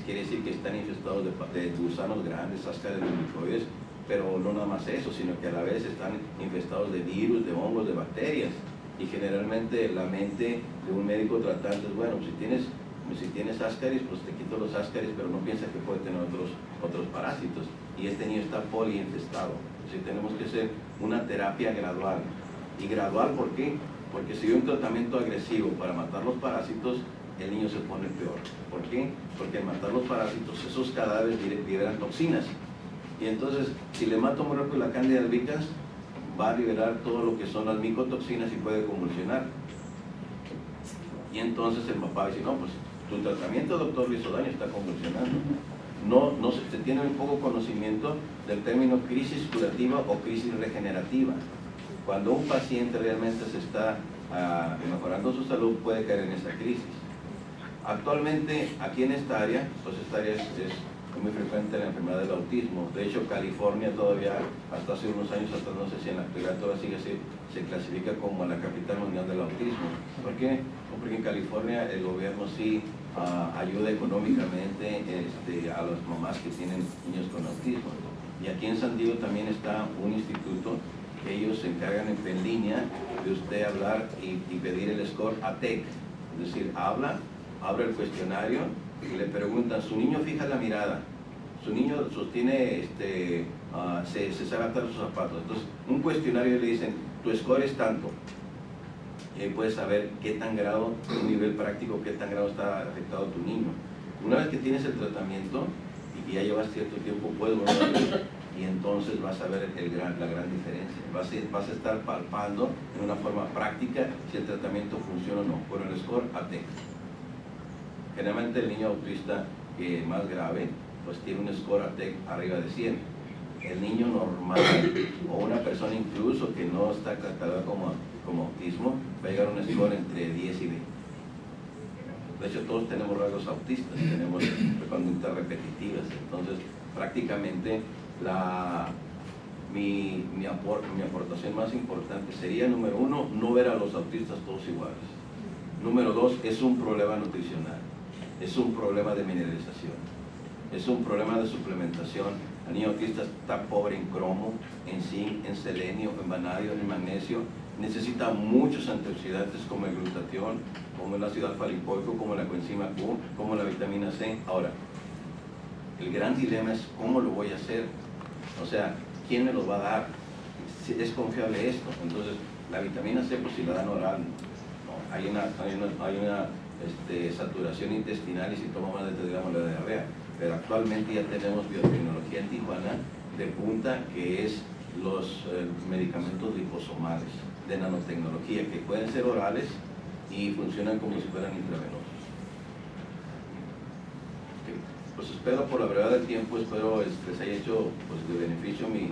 quiere decir que están infestados de gusanos grandes, ascaris de microides, pero no nada más eso, sino que a la vez están infestados de virus, de hongos, de bacterias. Y generalmente la mente de un médico tratante es, bueno, si tienes ascaris, pues te quito los ascaris, pero no piensa que puede tener otros parásitos. Y este niño está poliinfestado. Entonces tenemos que hacer una terapia gradual. ¿Y gradual por qué? Porque si hay un tratamiento agresivo para matar los parásitos, el niño se pone peor. ¿Por qué? Porque al matar los parásitos, esos cadáveres liberan toxinas. Y entonces, si le mato muy rápido la Candida albicans, va a liberar todo lo que son las micotoxinas y puede convulsionar. Y entonces el papá dice, no, pues tu tratamiento, doctor, le hizo daño, está convulsionando. No se tiene un poco conocimiento del término crisis curativa o crisis regenerativa. Cuando un paciente realmente se está mejorando su salud, puede caer en esa crisis. Actualmente, aquí en esta área, pues esta área es muy frecuente la enfermedad del autismo. De hecho, California todavía, hasta hace unos años atrás, no sé si en la actualidad todavía se clasifica como la capital mundial del autismo. ¿Por qué? Porque en California el gobierno sí ayuda económicamente a las mamás que tienen niños con autismo. Y aquí en San Diego también está un instituto que ellos se encargan en línea de usted hablar y pedir el score ATEC. Es decir, abre el cuestionario y le preguntan, su niño fija la mirada, su niño sostiene, se sabe atar sus zapatos. Entonces, un cuestionario le dicen, tu score es tanto. Y ahí puedes saber qué tan grado, un nivel práctico, qué tan grado está afectado tu niño. Una vez que tienes el tratamiento y que ya llevas cierto tiempo, puedes volver a ver, y entonces vas a ver la gran diferencia. Vas a estar palpando en una forma práctica si el tratamiento funciona o no. Por el score ATEC. Generalmente el niño autista más grave, pues tiene un score ATEC arriba de 100. El niño normal o una persona incluso que no está catalogada como autismo, va a llegar a un score entre 10 y 20. De hecho, todos tenemos rasgos autistas, tenemos conductas repetitivas. Entonces, prácticamente mi aportación más importante sería, número 1, no ver a los autistas todos iguales. Número 2, es un problema nutricional. Es un problema de mineralización, es un problema de suplementación. El niño autista está pobre en cromo, en zinc, en selenio, en vanadio, en magnesio. Necesita muchos antioxidantes como el glutatión, como el ácido alfa-lipoico, como la coenzima Q, como la vitamina C. Ahora, el gran dilema es cómo lo voy a hacer. O sea, ¿quién me lo va a dar? ¿Es confiable esto? Entonces, la vitamina C, pues si la dan oral, no, hay una saturación intestinal y si toma más de 3 gramos de diarrea. Pero actualmente ya tenemos biotecnología en Tijuana de punta, que es los medicamentos liposomales de nanotecnología, que pueden ser orales y funcionan como si fueran intravenosos. Pues espero, por la brevedad del tiempo, espero les haya hecho pues, de beneficio mi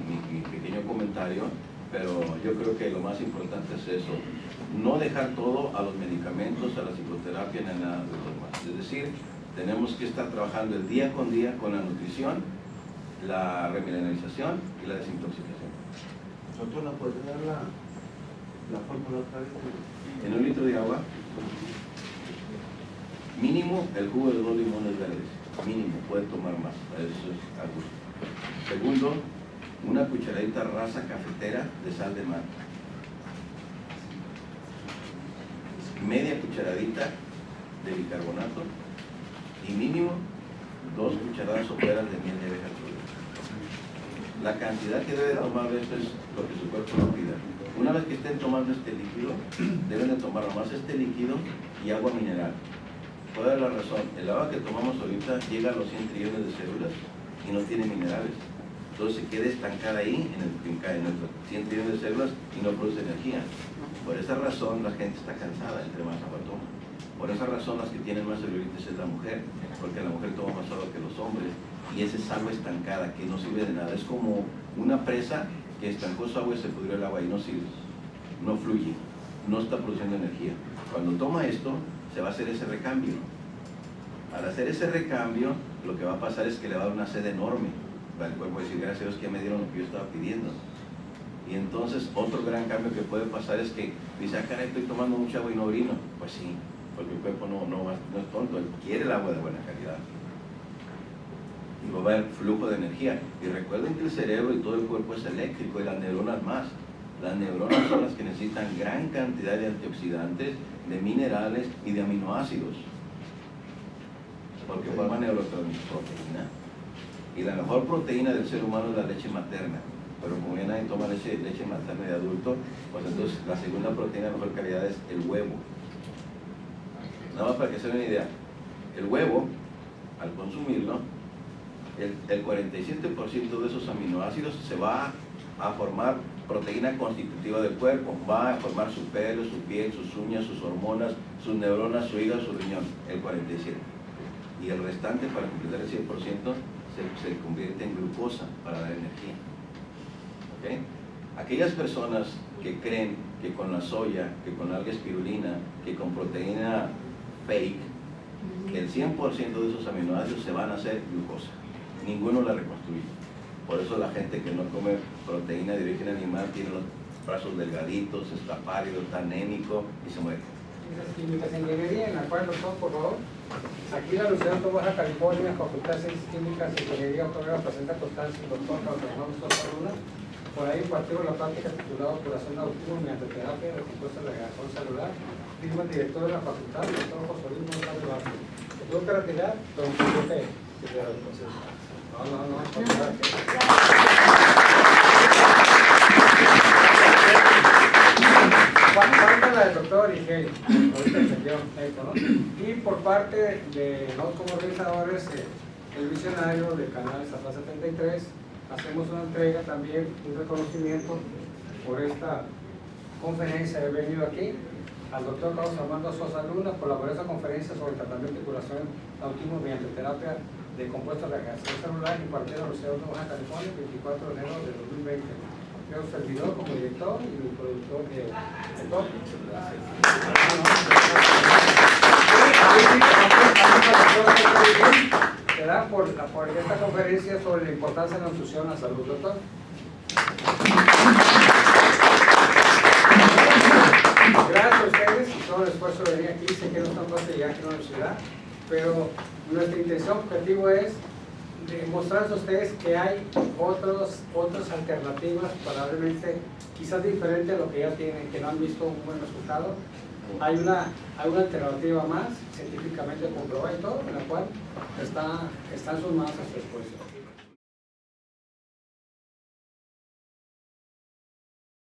pequeño comentario, pero yo creo que lo más importante es eso, no dejar todo a los medicamentos, a la psicoterapia, ni a nada de lo demás. Es decir, tenemos que estar trabajando el día con día con la nutrición, la remineralización y la desintoxicación. ¿Nosotros nos puede dar la fórmula otra vez? En 1 litro de agua, mínimo el jugo de 2 limones verdes, mínimo, puede tomar más, eso es a gusto. Segundo, una cucharadita rasa cafetera de sal de mar. Media cucharadita de bicarbonato y mínimo 2 cucharadas soperas de miel de abeja cruda. La cantidad que debe tomar de esto es lo que su cuerpo lo pida. Una vez que estén tomando este líquido, deben de tomar nomás este líquido y agua mineral. ¿Cuál es la razón? El agua que tomamos ahorita llega a los 100 trillones de células y no tiene minerales. Entonces se queda estancada ahí en los 100 trillones de células y no produce energía. Por esa razón la gente está cansada entre más agua toma. Por esa razón las que tienen más celulitis es la mujer, porque la mujer toma más agua que los hombres y esa es agua estancada que no sirve de nada. Es como una presa que estancó su agua y se pudrió el agua y no sirve, no fluye, no está produciendo energía. Cuando toma esto se va a hacer ese recambio. Al hacer ese recambio lo que va a pasar es que le va a dar una sed enorme. El cuerpo va a decir, gracias a Dios que me dieron lo que yo estaba pidiendo. Y entonces otro gran cambio que puede pasar es que dice, ah caray, estoy tomando mucha agua y no orino. Pues sí, porque el cuerpo no es tonto, él quiere el agua de buena calidad. Y va a haber flujo de energía. Y recuerden que el cerebro y todo el cuerpo es eléctrico y las neuronas más. Las neuronas son las que necesitan gran cantidad de antioxidantes, de minerales y de aminoácidos. Porque forman neuroproteína. Y la mejor proteína del ser humano es la leche materna. Pero como ya nadie toma leche materna de adulto, pues entonces la segunda proteína de mejor calidad es el huevo. Nada más para que se den una idea. El huevo, al consumirlo, el 47% de esos aminoácidos se va a formar proteína constitutiva del cuerpo. Va a formar su pelo, su piel, sus uñas, sus hormonas, sus neuronas, su hígado, su riñón. El 47%. Y el restante, para completar el 100%, se convierte en glucosa para dar energía. ¿Okay? Aquellas personas que creen que con la soya, que con alga espirulina, que con proteína fake, el 100% de esos aminoácidos se van a hacer glucosa. Ninguno la reconstruye. Por eso la gente que no come proteína de origen animal tiene los brazos delgaditos, está pálido, está anémico y se muere. Esas químicas en ingeniería, en la cual doctor, por favor. Aquí la Universidad de Baja California, Facultad de Ciencias Químicas y Ingeniería otorga presenta constancia el doctor Carlos Sosa Luna. Por ahí impartimos la práctica titulada Curación de autismo mediante terapia de compuesta de regeneración celular. Firma el director de la facultad, el doctor José Luis Montalvo Vázquez. ¿Se tuvo que retirar? Don Felipe. No. Falta la del doctor Igel, ahorita entendió esto, ¿no? Y por parte de nosotros como organizadores, el visionario del canal Estatal 73, hacemos una entrega también, un reconocimiento por esta conferencia. He venido aquí al doctor Carlos Armando Sosa Luna por la esta conferencia sobre tratamiento y curación de autismo mediante terapia de compuestos de regeneración celular impartida en la Universidad de Baja California el 24 de enero de 2020. Yo servidor como director y mi productor de top. Se da por esta conferencia sobre la importancia de la nutrición a la salud, doctor. Gracias a ustedes y todo el esfuerzo de venir aquí. Sé que no están fácil llegar aquí a la universidad, pero nuestra intención, objetivo es mostrarles a ustedes que hay otras alternativas para realmente, quizás diferente a lo que ya tienen, que no han visto un buen resultado. Hay una alternativa más, científicamente comprobada y todo, en la cual está en sus manos a su disposición.